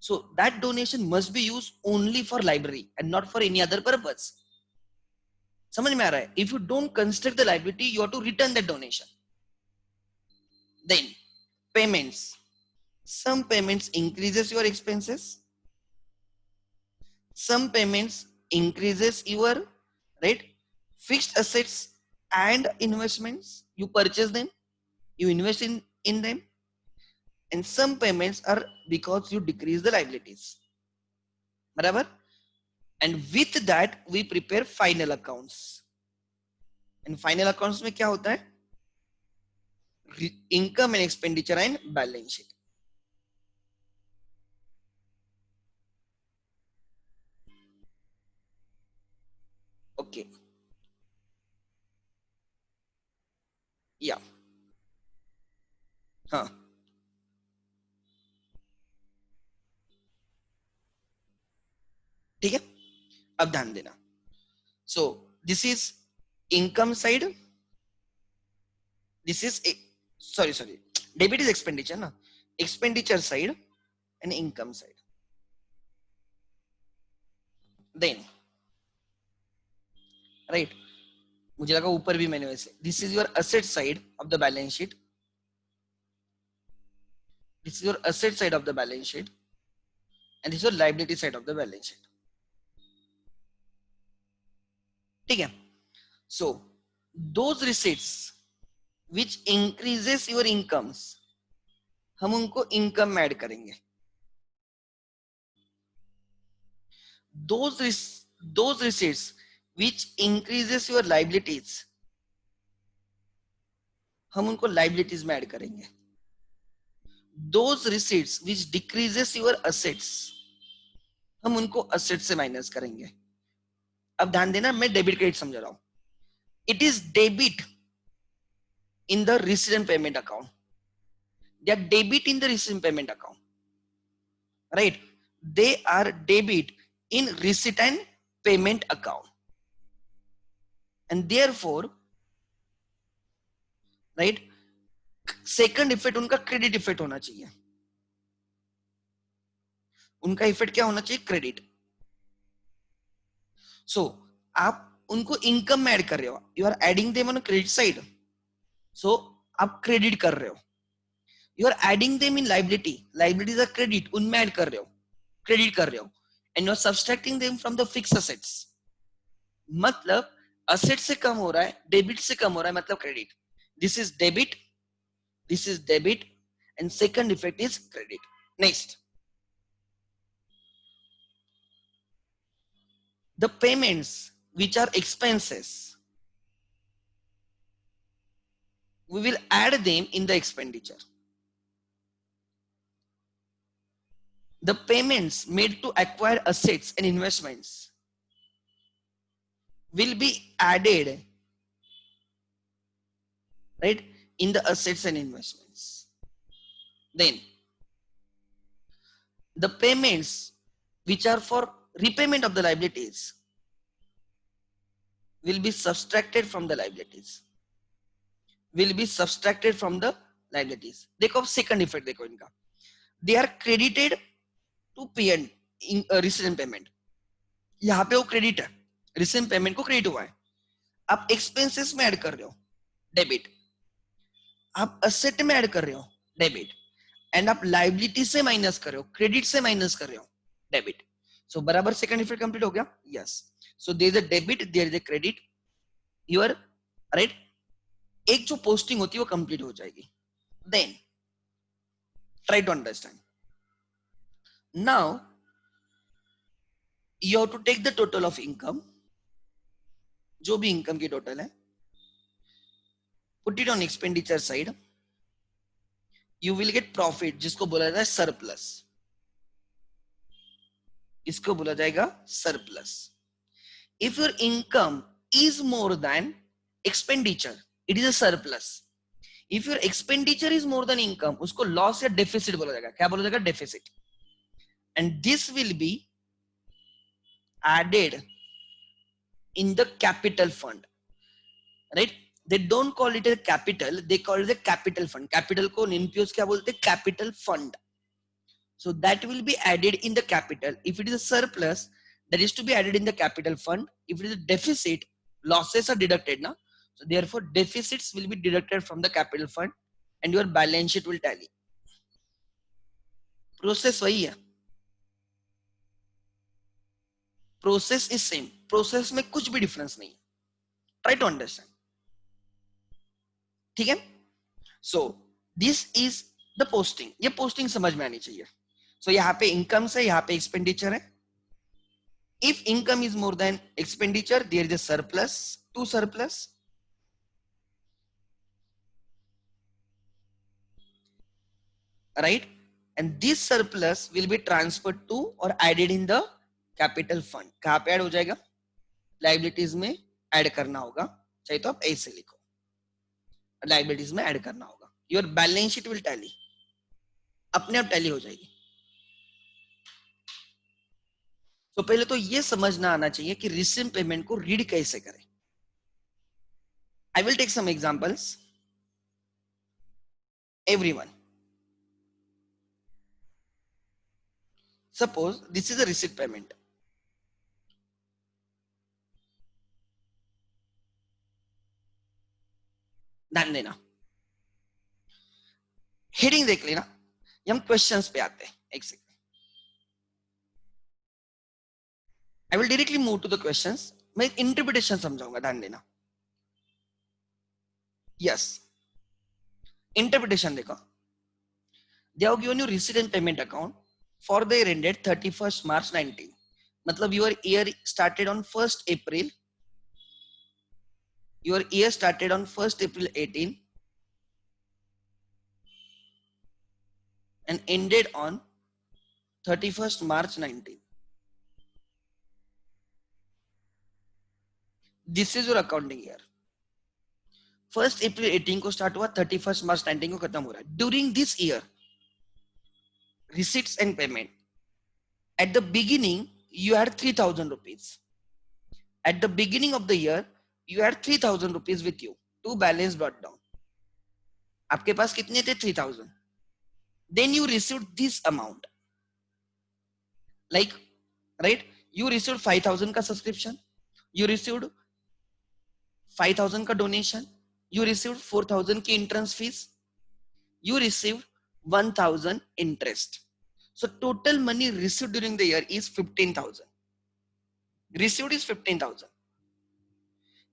So that donation must be used only for library and not for any other purpose. समझ में आ रहा है? If you don't construct the liability, you have to return that donation. Then payments. Some payments increases your expenses. Some payments increases your fixed assets and investments. You purchase them, you invest in them. And some payments are because you decrease the liabilities. बराबर? And with that we prepare final accounts. And final accounts में क्या होता है? Income and expenditure and balance sheet. Okay. Yeah. हाँ. ठीक है? अब ध्यान देना. So this is income side. This is sorry. Debit is expenditure, na? Expenditure side and income side. Then, right? मुझे लगा ऊपर भी मैंने वैसे. This is your asset side of the balance sheet. This is your asset side of the balance sheet, and this is your liability side of the balance sheet. ठीक है? So those receipts which increases your incomes, हम उनको income में add करेंगे. those receipts which increases your liabilities, हम उनको liabilities में add करेंगे. those receipts which decreases your assets, हम उनको assets से माइनस करेंगे. अब ध्यान देना, मैं डेबिट क्रेडिट समझ रहा हूं. It is debit in the receipt and payment account. They are debit in the receipt and payment account, right? They are debit in receipt and payment account, and therefore, right, second effect उनका credit effect होना चाहिए. उनका effect क्या होना चाहिए? Credit. सो आप उनको income में ऐड कर रहे हो, you are adding them on credit side. So आप क्रेडिट कर रहे हो. You are adding them in liability, liabilities are credit, उनमें ऐड कर रहे हो, क्रेडिट कर रहे हो. And you are subtracting them from the fixed assets. मतलब असेट से कम हो रहा है, डेबिट से कम हो रहा है, मतलब credit. This is debit, this is debit, and second effect is credit. Next, the payments which are expenses, we will add them in the expenditure. The payments made to acquire assets and investments will be added, right, in the assets and investments. Then the payments which are for repayment of the liabilities will be subtracted from the liabilities, will be subtracted from the liabilities. देखो second effect देखो इनका, they are credited to pay in receipt payment. यहाँ पे वो credit है, receipt payment को credit हुआ है. आप एक्सपेंसेस में ऐड कर रहे हो, डेबिट. आप असेट में ऐड कर रहे हो, डेबिट. एंड आप लाइबिलिटी से माइनस कर रहे हो, क्रेडिट से माइनस कर रहे हो, डेबिट. सो बराबर सेकंड इफेक्ट कंप्लीट हो गया. Yes. So there is a debit, there is a credit, you're right. एक जो पोस्टिंग होती है वो कंप्लीट हो जाएगी. Then try to understand. Now you have to take the total of income, जो भी इनकम की टोटल है, put it on expenditure side, you will get profit, जिसको बोला जाता है सरप्लस. इसको बोला जाएगा surplus. If your income is more than expenditure, it is a surplus. If your expenditure is more than income, उसको लॉस या डेफिसिट बोला जाएगा. क्या बोला जाएगा? Deficit. And this will be added in the capital fund, right? They don't call it a capital, they call it a capital fund. Capital को NPOs क्या बोलते हैं? Capital fund. So that will be added in the capital. If it is a surplus, that is to be added in the capital fund. If it is a deficit, losses are deducted now. So therefore deficits will be deducted from the capital fund and your balance sheet will tally. Process वही है. Process is same. Process में कुछ भी difference नहीं. Try to understand. ठीक है? So this is the posting. ये posting समझ में आनी चाहिए. So यहाँ पे income है, यहाँ पे expenditure है. If income is more than expenditure, there is a surplus, to surplus. Right? And this surplus will be transferred to or added in the capital fund. कहाँ पे ऐड हो जाएगा? Liabilities में ऐड करना होगा. चाहे तो आप ऐसे लिखो. Liabilities में ऐड करना होगा. Your balance sheet will tally. अपने आप टैली हो जाएगी. तो पहले तो ये समझना आना चाहिए कि रिसीट पेमेंट को रीड कैसे करें. I will take some examples. Everyone, suppose this is a receipt payment. ध्यान देना, हेडिंग देख लेना. हम क्वेश्चंस पे आते हैं. एक second, I will directly move to the questions. मैं इंटरप्रिटेशन समझाऊंगा, ध्यान देना. यस, इंटरप्रिटेशन देखो, they have given you receipt and payment account for the year ended 31st March 19, मतलब your year started on 1st April, your year started on 1st April 18 and ended on 31st March 19. This is your accounting year. 1st April 18 को start हुआ, 31st March 19 को खत्म हो रहा है. During this year, receipts and payment. At the beginning, you had 3,000 rupees. At the beginning of the year, you had 3,000 rupees with you. To balance brought down. आपके पास कितने थे? 3,000. Then you received this amount. Like, right? You received 5,000 का subscription. You received 5,000 का donation. You received 4,000 की entrance fees. You received 1,000 interest. So total money received during the year is 15,000. Received is 15,000.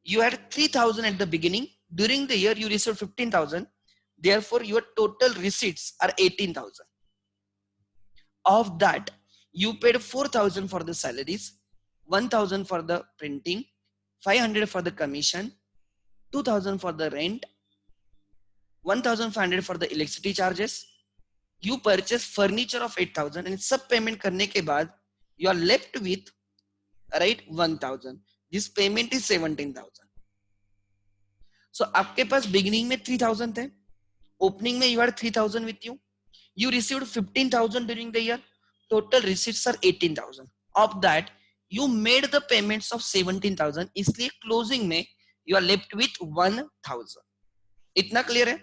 You had 3,000 at the beginning. During the year, you received 15,000. Therefore, your total receipts are 18,000. Of that, you paid 4,000 for the salaries, 1,000 for the printing, 500 for the commission, 2,000 for the rent, 1,500 for the electricity charges. You purchase furniture of 8,000 and sub payment करने के बाद you are left with, right, 1,000. This payment is 17,000. So आपके पास beginning में 3,000 थे, opening में you had 3,000 with you. You received 15,000 during the year. Total receipts are 18,000. Of that, you made the payments of 17,000. इसलिए closing में you are left with 1,000. इतना clear है?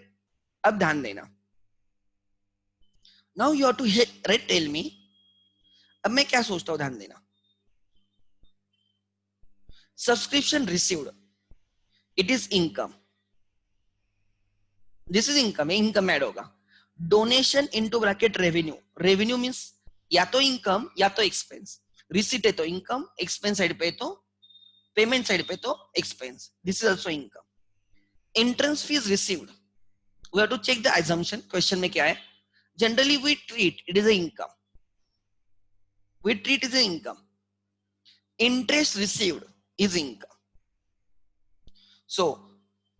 अब ध्यान देना. Now you have to right, tell me. अब मैं क्या सोचता हूँ, ध्यान देना. Subscription received, it is income. This is income. Income add होगा. Donation into bracket revenue. Revenue means या तो income या तो expense. Receipt है तो income, expense side पे तो payment side पे तो expense. This is also income. Entrance fees received. We have to check the assumption. Question में क्या है? Generally we treat it is an income. We treat it as an income. Interest received is income. So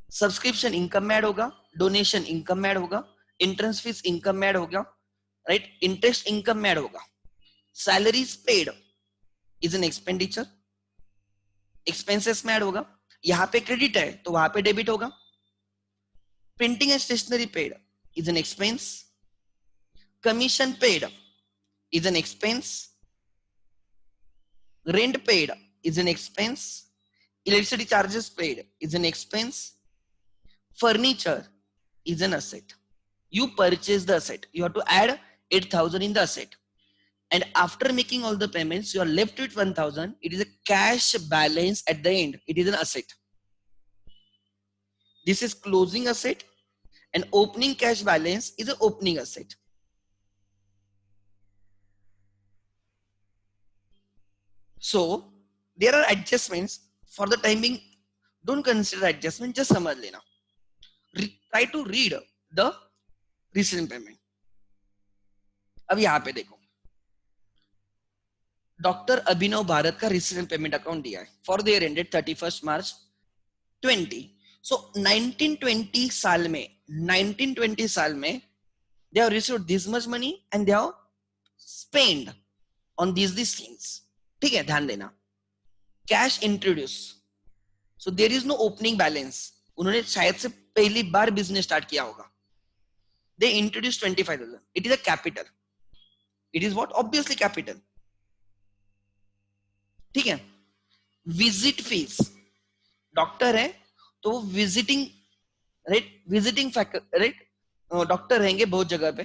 subscription income में add होगा, donation income में add होगा, entrance fees income में add होगा, right? Interest income में add होगा. Salaries paid is an expenditure. Expenses में add होगा. यहाँ पे credit है तो वहां पे debit होगा. Printing and stationery paid is an expense. Commission paid is an expense. Rent paid is an expense. Electricity charges paid is an expense. Furniture is an asset. You purchase the asset. You have to add 8,000 in the asset. And after making all the payments, you are left with 1,000. It is a cash balance at the end. It is an asset. This is closing asset, and opening cash balance is an opening asset. So there are adjustments. For the time being, don't consider adjustment, just समझ लेना. Try to read the recent payment. अब यहाँ पे देखो, doctor अभिनव भारत का रिसीडेंट payment account दिया है for the year ended 31st March 20. सो 1920 साल में they have received this much money and they have spent on these things. ठीक है, ध्यान देना. Cash introduce, so there is no opening balance. उन्होंने शायद से पहली बार बिजनेस स्टार्ट किया होगा. They introduced 25,000. It is a capital. It is what? Obviously capital. ठीक है. विजिट फीस, डॉक्टर है तो visiting, right, visiting right, doctor रहेंगे बहुत जगह पे,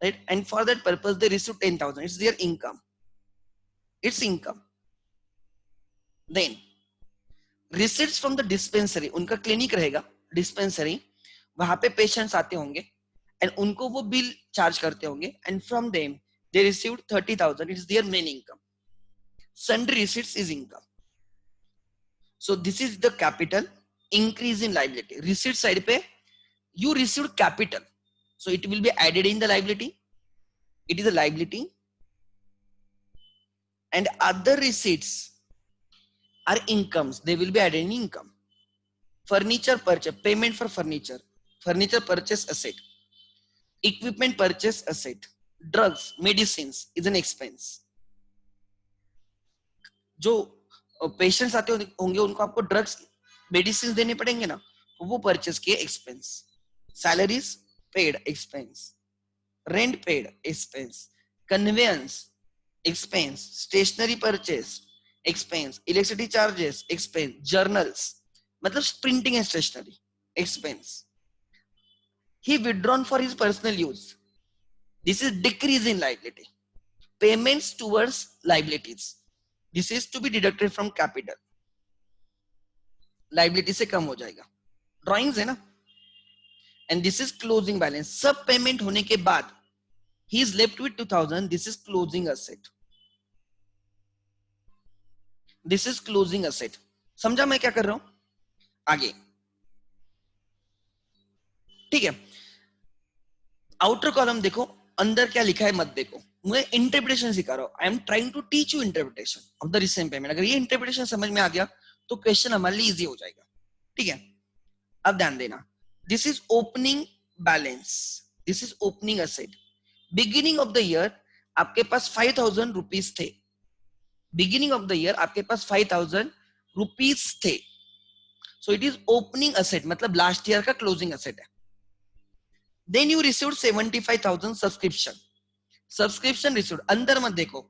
right, and for that purpose they receive 10,000. It's their income. It's income. Then receipts from the dispensary, उनका clinic रहेगा डिस्पेंसरी, वहां पे पेशेंट्स आते होंगे एंड उनको वो बिल चार्ज करते होंगे, and from them they received 30,000. It's their main income. Sundry receipts is income. So this is the capital. Increase in liability. Receipt side पे You received capital, so it will be added in the liability. It is a liability. And other receipts are incomes. They will be added in income. Furniture purchase, payment for furniture. Furniture purchase asset. Equipment purchase asset. Drugs, medicines is an expense. जो patients आते होंगे उनको आपको drugs medicine देने पड़ेंगे ना, वो purchase किए expense. Salaries paid expense. Rent paid expense. Conveyance expense. Stationery purchase expense. Electricity charges expense. Journals मतलब printing and stationery expense. He withdrawn for his personal use. This is decrease in liability. Payments towards liabilities. This is to be deducted from capital. Liability से कम हो जाएगा. Drawings है ना. And this is closing balance. सब payment होने के बाद he is left with 2000. This is closing asset. This is closing asset. समझा मैं क्या कर रहा हूं? आगे ठीक है. आउटर कॉलम देखो, अंदर क्या लिखा है मत देखो. मैं इंटरप्रिटेशन सिखा रहा हूं. I am trying to teach you interpretation of the received payment. अगर ये इंटरप्रिटेशन समझ में आ गया तो क्वेश्चन हमारे लिए इजी हो जाएगा. ठीक है, अब ध्यान देना. This is opening balance. This is opening asset. Beginning of the year आपके पास 5000 रुपीज थे. बिगिनिंग ऑफ द ईयर आपके पास 5000 रुपीज थे. सो इट इज ओपनिंग असेट, मतलब लास्ट ईयर का क्लोजिंग असेट है. Then you received 75,000 subscription. Subscription received. अंदर मत देखो,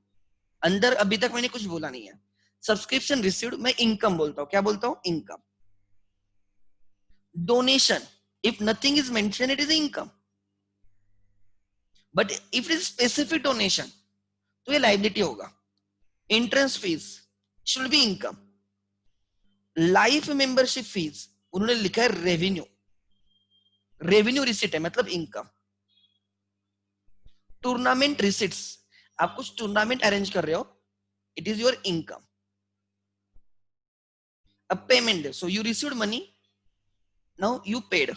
अंदर अभी तक मैंने कुछ बोला नहीं है. Subscription received मैं income बोलता हूँ. क्या बोलता हूँ? Income. Donation, if nothing is mentioned, it is income. But if it is specific donation, तो ये liability होगा. Entrance fees should be income. Life membership fees उन्होंने लिखा है revenue. रेवेन्यू रिसीट है मतलब इनकम. टूर्नामेंट रिसीट्स, आप कुछ टूर्नामेंट अरेंज कर रहे हो, इट इज योर इनकम. अब payment, so you received money, now you paid.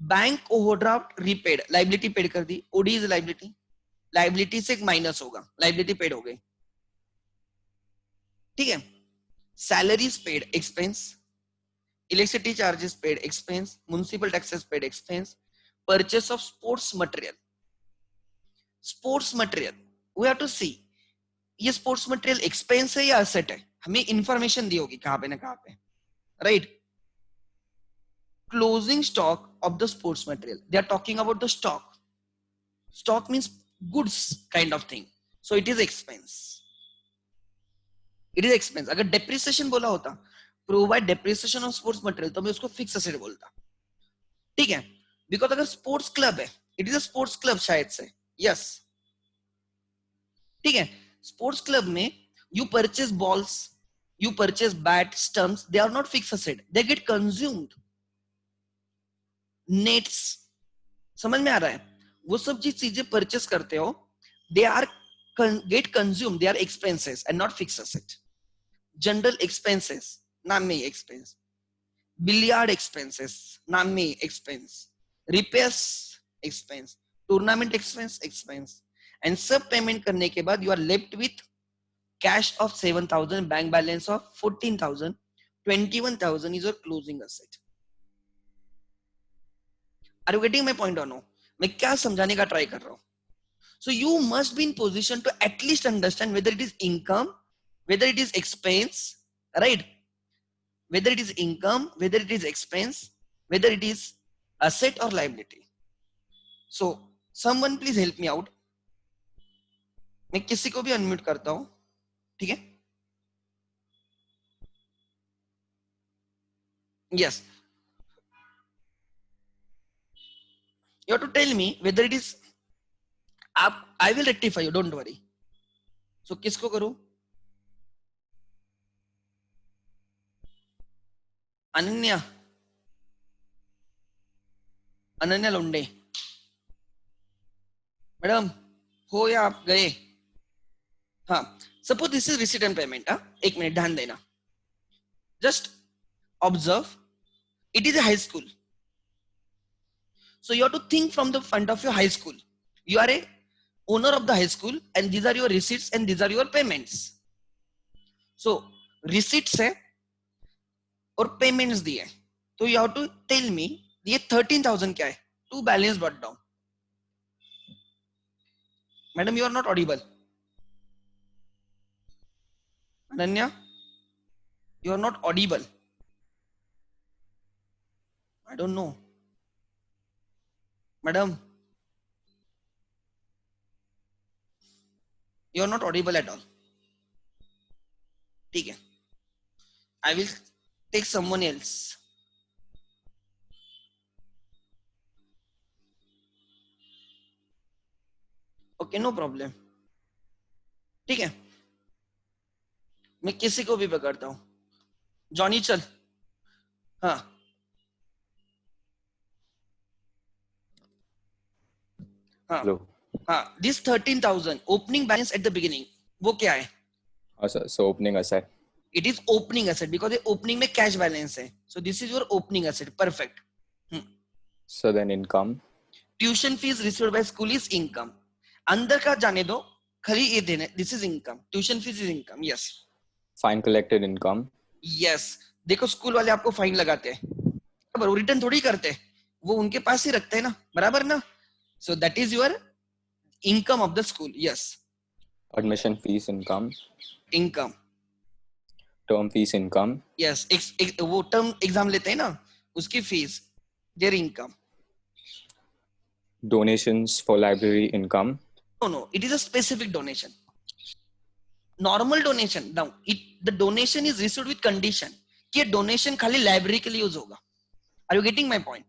Bank overdraft repaid, liability paid कर दी. OD is liability. लाइबिलिटी से एक माइनस होगा, लाइबिलिटी पेड हो गई. ठीक है. Salaries paid expense. Electricity charges paid expense. Municipal taxes paid expense. Purchase of sports material. Sports material we have to see ये sports material expense है या asset है. हमें information दी होगी कहां पे ना कहां पे, right? Closing stock of the sports material. They are talking about the stock. Stock means goods kind of thing. So it is expense. It is expense. अगर depreciation बोला होता, provide depreciation of sports material, तो मैं उसको fix asset बोलता. ठीक है, because अगर स्पोर्ट्स क्लब है, it is a sports club शायद से. यस, ठीक है. स्पोर्ट्स क्लब में you purchase balls, you purchase bat, stumps, they are not fix asset, they get consumed. Nets, समझ में आ रहा है? वो सब जो चीजें परचेज करते हो, they are get consumed, they are expenses and not fix asset. General expenses, नाम में एक्सपेंस. बिलियार्ड एक्सपेंसेस, नाम में expense. Repairs expense. Tournament expense expense. And सब पेमेंट करने के बाद you are left with cash of 7,000, bank balance of 14,000, 21,000 is your closing asset. Are you getting my point और no? मैं क्या समझाने का ट्राई कर रहा हूं? So you must be in position to at least understand whether it is income, whether it is expense, right? Whether it is income, whether it is expense, whether it is asset or liability. So someone please help me out. मैं किसी को भी unmute करता हूं, ठीक है? Yes, you have to tell me whether it is. आप, I will rectify you, don't worry. So किसको करूं? अनन्या, अनन्या लोंडे मैडम हो या आप गए? हाँ, suppose this is receipt and payment. एक मिनट ध्यान देना, just observe. It is a high school. So you have to think from the front of your high school. You are a owner of the high school and these are your receipts and these are your payments. So receipts है और payments दिए, तो you have to tell me ये 13,000 क्या है? To balance brought down. Madam, you are not audible. Ananya, you are not audible. I don't know. Madam, you are not audible at all. ठीक है. I will take someone else. Okay, no problem. ठीक है. मैं किसी को भी पकड़ता हूँ. जॉनी चल. हाँ. हाँ. Hello. हाँ. This 13,000 opening balance at the beginning. वो क्या है? So opening asset. It is opening asset because the opening में cash balance है. So this is your opening asset. Perfect. So then income. Tuition fees received by school is income. अंदर का जाने दो, खाली ये देने. This is income. Tuition fees is income. Yes. Fine collected income. Yes. देखो school वाले आपको फाइन लगाते हैं, बराबर, वो रिटर्न थोड़ी करते हैं, वो उनके पास ही रखते हैं ना, बराबर ना. So that is your income of the school. Yes. Admission fees income. Income. Term fees income. Yes. वो टर्म एग्जाम लेते हैं ना, उसकी fees, their income. Donations for library income. No, it is a specific donation. Normal donation, now the donation is received with condition कि ये donation खाली library के लिए यूज होगा. Are you getting my point?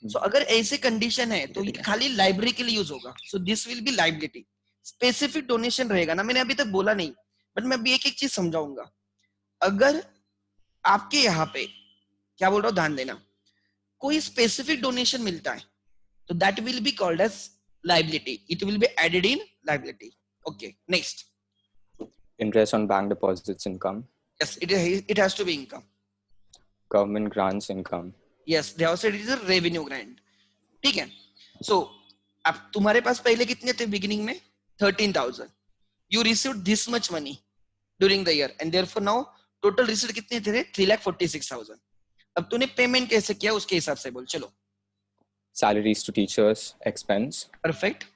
So अगर ऐसे condition है तो ये खाली library के लिए यूज होगा. So this will be liability. Specific donation रहेगा ना, मैंने अभी तक बोला नहीं, but मैं अभी एक एक चीज समझाऊंगा. अगर आपके यहाँ पे, क्या बोल रहा हूँ ध्यान देना, कोई specific donation मिलता है तो that will be called as liability. It will be added in liability. Okay, next. Interest on bank deposits income. Yes, it has to be income. Government grants income. Yes, they have said it is a revenue grant. ठीक है. So अब तुम्हारे पास पहले कितने थे beginning में? 13,000. You received this much money during the year and therefore now total receipt कितने थे? 3,46,000. अब तूने पेमेंट कैसे किया उसके हिसाब से बोल. चलो. Salaries to teachers expense. Perfect.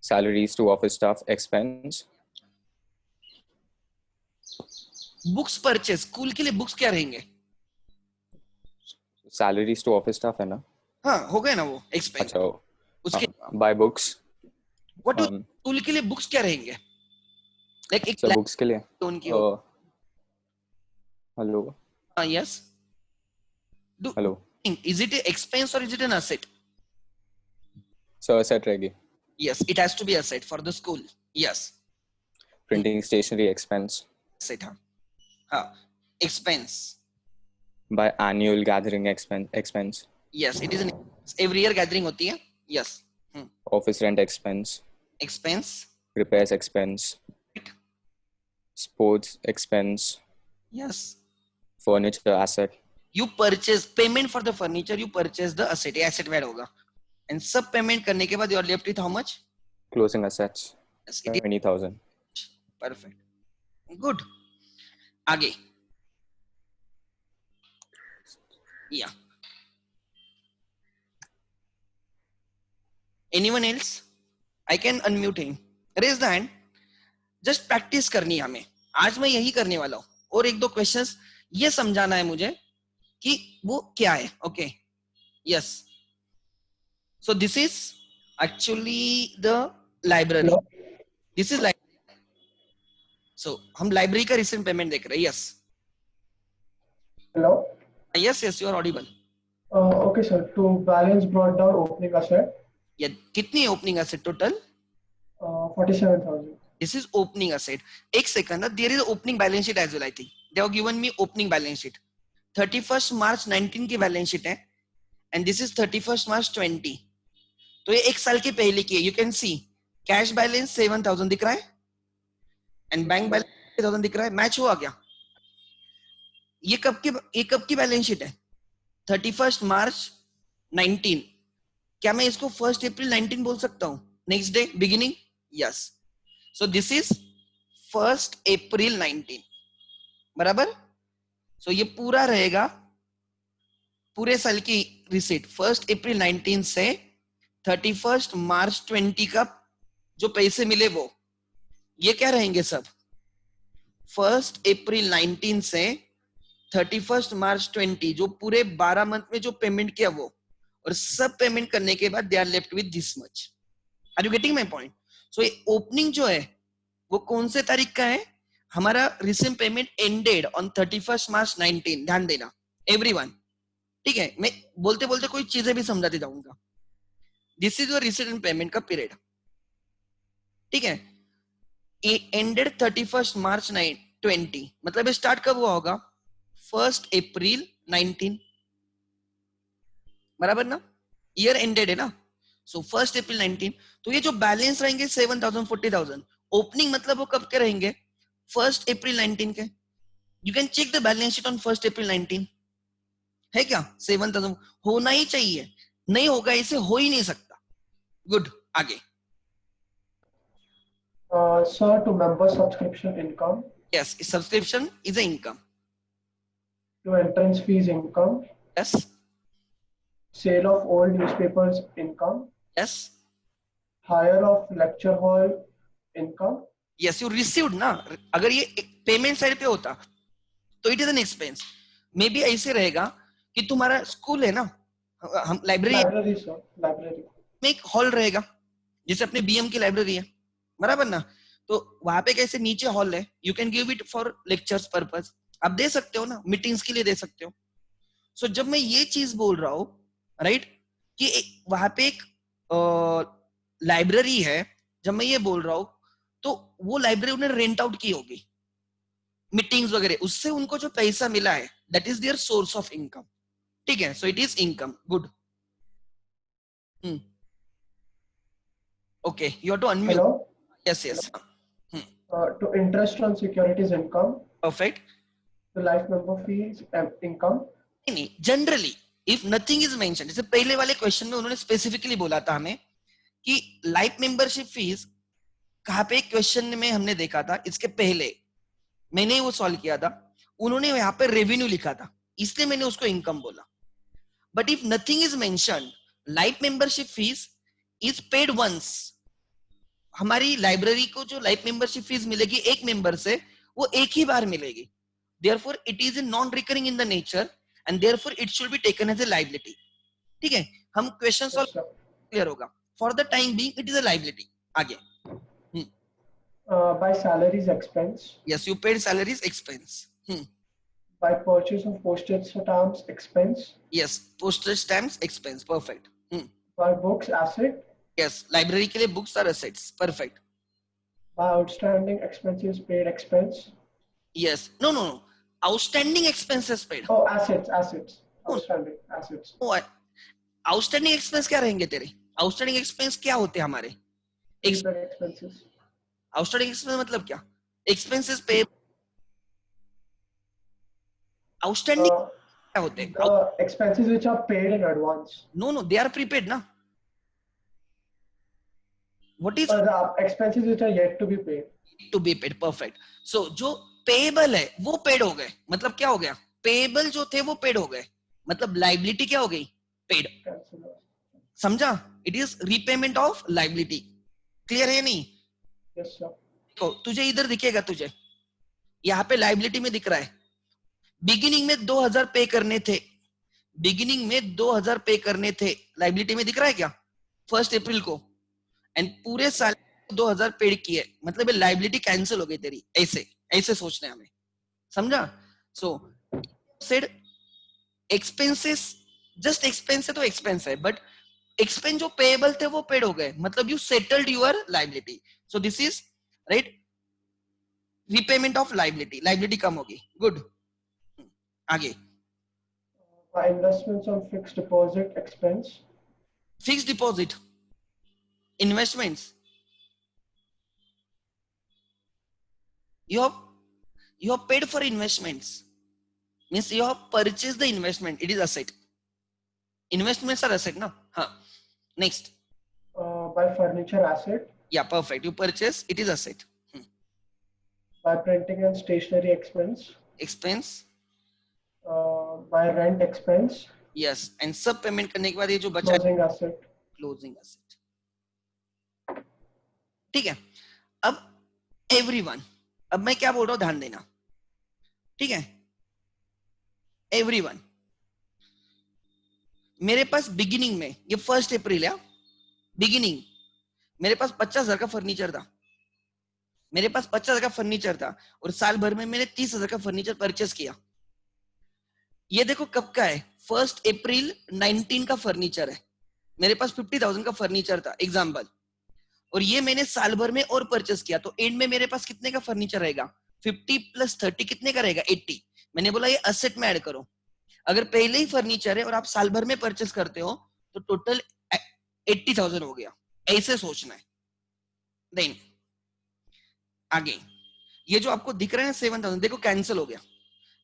Salaries to office staff expense. Books purchase, school के लिए बुक्स क्या रहेंगे? Salaries to office staff है ना? हाँ, हो गए ना वो एक्सपेंस. अच्छा. उसके buy books. व्हाट स्कूल के लिए बुक्स क्या रहेंगे? लाइक एक बुक्स के लिए उनकी. हेलो. हाँ, yes. Hello. Is it an expense or is it an asset? So asset रहेगी. Yes, it has to be asset for the school. Yes. Printing stationery expense. Asset. हाँ. Expense. By annual gathering expense. Yes, it is an every year gathering होती है. Yes. Office rent expense. Expense. Repairs expense. Sports expense. Yes. Furniture asset. You purchase payment for the furniture. You purchase the asset. ये asset value होगा. And सब payment करने के बाद you are left with how much? Closing assets. Yes, 20,000. Perfect. Good. आगे. Yeah. Anyone else? I can unmute him. Raise the hand. Just practice करनी है हमें. आज मैं यही करने वाला हूँ. और एक दो questions ये समझाना है मुझे कि वो क्या है. Okay. Yes. So this is actually the library. Hello? This is library. So हम library का recent payment देख रहे हैं. Yes. Hello. Yes, you are audible. Okay, sir. To balance brought down opening asset. Yeah. कितनी opening asset total? 47,000. This is opening asset. एक second. There is opening balance sheet as well. I think they have given me opening balance sheet. 31st March 19 की balance sheet है, and this is 31st March 20. तो ये एक साल के पहले की है. You can see cash balance 7,000 दिख रहा है, and bank balance 3,000 दिख रहा है. मैच हुआ क्या? ये कब की बैलेंस शीट है? 31st March 19. क्या मैं इसको 1 अप्रैल 19 बोल सकता हूँ? Next day beginning, yes. So this is 1 April 19, बराबर. सो ये पूरा रहेगा पूरे साल की रिसीट 1 अप्रैल 19 से 31 मार्च 20 का जो पैसे मिले वो ये क्या रहेंगे सब 1 अप्रैल 19 से 31 मार्च 20 जो पूरे 12 मंथ में जो पेमेंट किया वो, और सब पेमेंट करने के बाद they are left with this much. Are you getting my point? So ये ओपनिंग जो है वो कौन से तारीख का है? हमारा रिसेंट पेमेंट एंडेड ऑन 31 मार्च 19. ध्यान देना एवरीवन, ठीक है? मैं बोलते बोलते कोई चीजें भी समझाते जाऊंगा. This is your recent payment का पीरियड, ठीक है? एंडेड 31 मार्च 20, मतलब स्टार्ट कब हुआ होगा? 1 अप्रैल 19, बराबर ना? ईयर एंडेड है ना. सो 1 अप्रैल 19. तो ये जो बैलेंस रहेंगे 7,000 40,000 ओपनिंग, मतलब वो कब के रहेंगे? 1 अप्रैल 19 के. You can check the balance sheet on 1 April 19. है क्या? 7,000 होना ही चाहिए, नहीं होगा इसे हो ही नहीं सकता. गुड, आगे. Sir, to member subscription income, yes, subscription is a income. to entrance fees income, yes sale of old newspapers income, yes hire of lecture hall income, yes. You received ना. अगर ये पेमेंट साइड पे होता तो it is an expense. May be ऐसे रहेगा कि तुम्हारा स्कूल है ना, हम लाइब्रेरी library, sir, library, में एक हॉल रहेगा, जैसे अपने बीएम की लाइब्रेरी है, बराबर ना? तो वहां पे कैसे नीचे हॉल है, you can give it for lectures purpose. आप दे सकते हो ना, मीटिंग्स के लिए दे सकते हो. सो जब मैं ये चीज बोल रहा हूँ, राइट, कि वहां पे एक लाइब्रेरी है, जब मैं ये बोल रहा हूँ तो वो लाइब्रेरी उन्हें रेंट आउट की होगी मीटिंग्स वगैरह, उससे उनको जो पैसा मिला है that is their source of income. ठीक है? So it is income. Good. Okay, you have to unmute. hello, yes yes. to interest on securities income, perfect. to life member fees income, नहीं, generally if nothing is mention, जैसे पहले वाले question में उन्होंने specifically बोला था हमें कि लाइफ मेंबरशिप फीस कहाँ पे क्वेश्चन में हमने देखा था, इसके पहले मैंने वो सॉल्व किया था, उन्होंने यहाँ पे रेवेन्यू लिखा था, इसलिए मैंने उसको इनकम बोला. But if nothing is mention, life membership fees is paid once. हमारी लाइब्रेरी को जो लाइफ मेंबरशिप फीस मिलेगी एक मेंबर से, वो एक ही बार मिलेगी. therefore it is non recurring in the nature and therefore it should be taken as a liability. ठीक है? हम question yes, solve sir. Clear होगा. For the time being it is a liability. आगे. By salaries expense, yes, you paid salaries expense. by purchase of postage stamps expense, yes, postage stamps expense. Perfect. by books asset, yes, library के लिए books और assets. Perfect. by outstanding expenses paid expense, yes, no no no, outstanding expenses paid. oh assets, outstanding assets, outstanding expense क्या रहेंगे तेरे? Outstanding expense क्या होते हैं हमारे? prepaid expenses, आउटस्टैंडिंग एक्सपेंस मतलब क्या? एक्सपेंसेस पे आउटस्टैंडिंग क्या होते हैं? the expenses which are paid in advance, no no, they are prepaid ना. What is the expenses which are yet to be paid, to be paid? Perfect. So जो payable है वो पेड हो गए, मतलब क्या हो गया? पेएबल जो थे वो पेड हो गए, मतलब लाइबिलिटी क्या हो गई? पेड. cancel, समझा? It is repayment of liability. Clear है नहीं? yes, sir, तो तुझे इधर दिखेगा, तुझे यहाँ पे लाइबिलिटी में दिख रहा है, बिगिनिंग में 2,000 पे करने थे, बिगिनिंग में 2,000 पे करने थे, लाइबिलिटी में दिख रहा है क्या? 1 अप्रैल को, एंड पूरे साल 2,000 पेड किए, मतलब लाइबिलिटी कैंसिल हो गई तेरी. ऐसे ऐसे सोचना है हमें. समझा? सो सेड एक्सपेंसेस, जस्ट एक्सपेंस है तो एक्सपेंस है, बट एक्सपेंस जो पेएबल थे वो पेड हो गए, मतलब you settled your liability. So this is right repayment of liability. Liability कम होगी. गुड. आगे. by investments on fixed deposit expense, fix deposit, investments, you have paid for investments, means you have purchased the investment, it is asset. Investments are asset ना. हाँ, next, by furniture asset, या perfect, you purchase, it is asset. by printing and stationery expense, expense, by rent expense, yes, and सब payment करने के बाद ये जो बचा, closing asset. Closing asset. ठीक है. अब एवरीवन, अब मैं क्या बोल रहा हूं ध्यान देना. ठीक है, एवरीवन, मेरे पास बिगिनिंग में, ये 1 अप्रैल है, बिगिनिंग मेरे पास 50,000 का फर्नीचर था. मेरे पास 50,000 का फर्नीचर था और साल भर में मैंने 30,000 का फर्नीचर परचेस किया. ये देखो कब का है, 1 अप्रैल 19 का फर्नीचर है. मेरे पास 50,000 का फर्नीचर था एग्जाम्पल, और ये मैंने साल भर में और परचेस किया, तो एंड में मेरे पास कितने का फर्नीचर रहेगा, 50 + 30 कितने का रहेगा, 80. मैंने बोला ये असेट में ऐड करो. अगर पहले ही फर्नीचर है और आप साल भर में परचेस करते हो तो टोटल 80,000 हो गया. ऐसे सोचना है. देन आगे ये जो आपको दिख रहा है ना 7,000, देखो कैंसिल हो गया.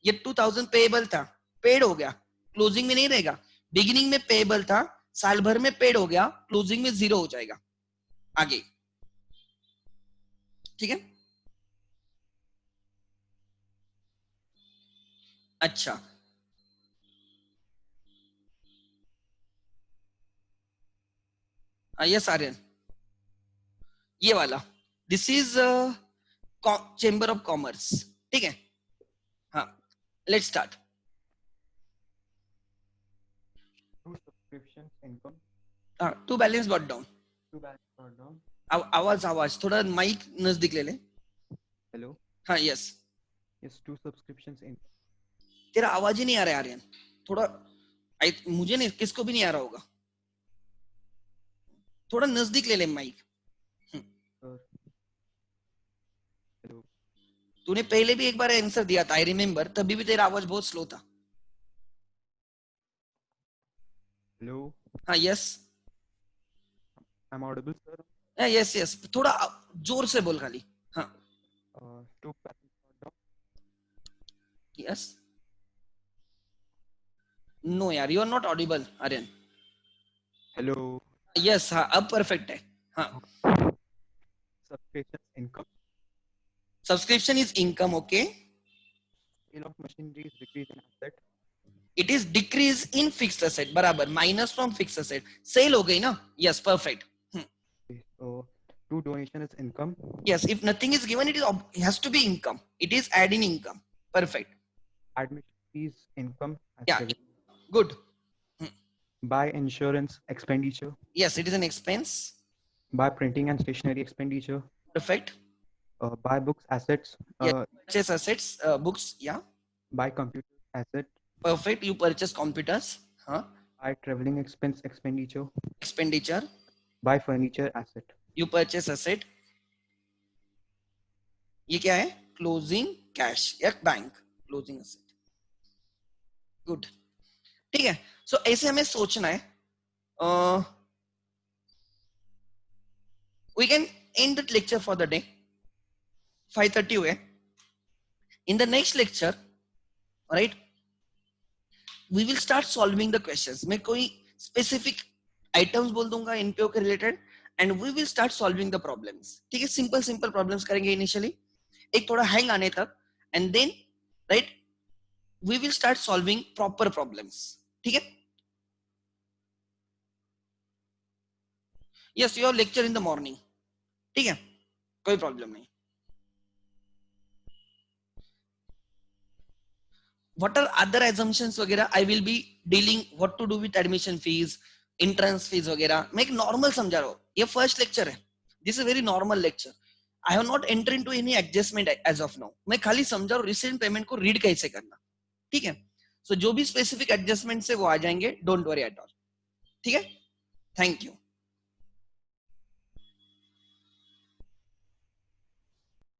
ये 2,000 पेएबल था, पेड हो गया, क्लोजिंग में नहीं रहेगा. बिगिनिंग में पेएबल था, साल भर में पेड हो गया, क्लोजिंग में 0 हो जाएगा. आगे ठीक है. अच्छा, यस आर्यन, ये वाला, this is chamber of commerce. ठीक है. हाँ, let's start. Two subscriptions income. To balance brought down. Two balance brought down. आवाज थोड़ा माइक नजदीक ले ले. Hello. हाँ yes, Yes, two subscriptions income. तेरा आवाज ही नहीं आ रहा है आर्यन. थोड़ा मुझे नहीं, किसको भी नहीं आ रहा होगा. थोड़ा नजदीक ले ले माइक. Sir. Hello. तूने पहले भी एक बार आंसर दिया था, आई रिमेम्बर, तभी भी तेरा आवाज बहुत स्लो था. Hello. हाँ yes, I'm audible, sir. Yes yes, थोड़ा जोर से बोल खाली. हाँ Two balance brought down. Yes. No यार, you are not audible Aryan. Hello. Yes, हाँ अब परफेक्ट है. हाँ, Subscriptions income. Subscription is income. Okay, Sale of machinery is decrease in asset. It is decrease in fixed asset. बराबर, minus from fixed asset. Sale हो गई ना. Yes perfect. Okay, so two donation is income. Yes, if nothing is given, it has to be income. It is adding income. Perfect. Admission fees income. As Yeah. revenue. Good. Buy insurance expenditure. Yes, it is an expense. Buy printing and stationery expenditure. Perfect. Buy books assets. Yeah. Purchase assets, books. Yeah. Buy computer asset. Perfect. You purchase computers. Huh? Buy traveling expense expenditure. Expenditure. Buy furniture asset. You purchase asset. ये क्या है? Closing cash या bank. Closing asset. Good. ठीक है. So ऐसे हमें सोचना है. We can end the lecture for the day. 5:30 हुए. In the next lecture, right, we will start solving the questions. मैं कोई specific items बोल दूंगा NPO के related, and we will start solving the problems. ठीक है, simple problems करेंगे initially, एक थोड़ा hang आने तक, and then, right, we will start solving proper problems. ठीक है? Yes, your lecture in the morning. ठीक है, कोई problem नहीं. What are other assumptions वगैरह? I will be dealing what to do with admission fees, entrance fees वगैरह. मैं एक normal समझा रहा हूँ. ये first lecture है. This is a very normal lecture. I have not entered into any adjustment as of now. मैं खाली समझा रहा हूँ recent payment को read कैसे करना. ठीक है? So जो भी specific adjustments है वो आ जाएंगे. Don't worry at all. ठीक है? Thank you.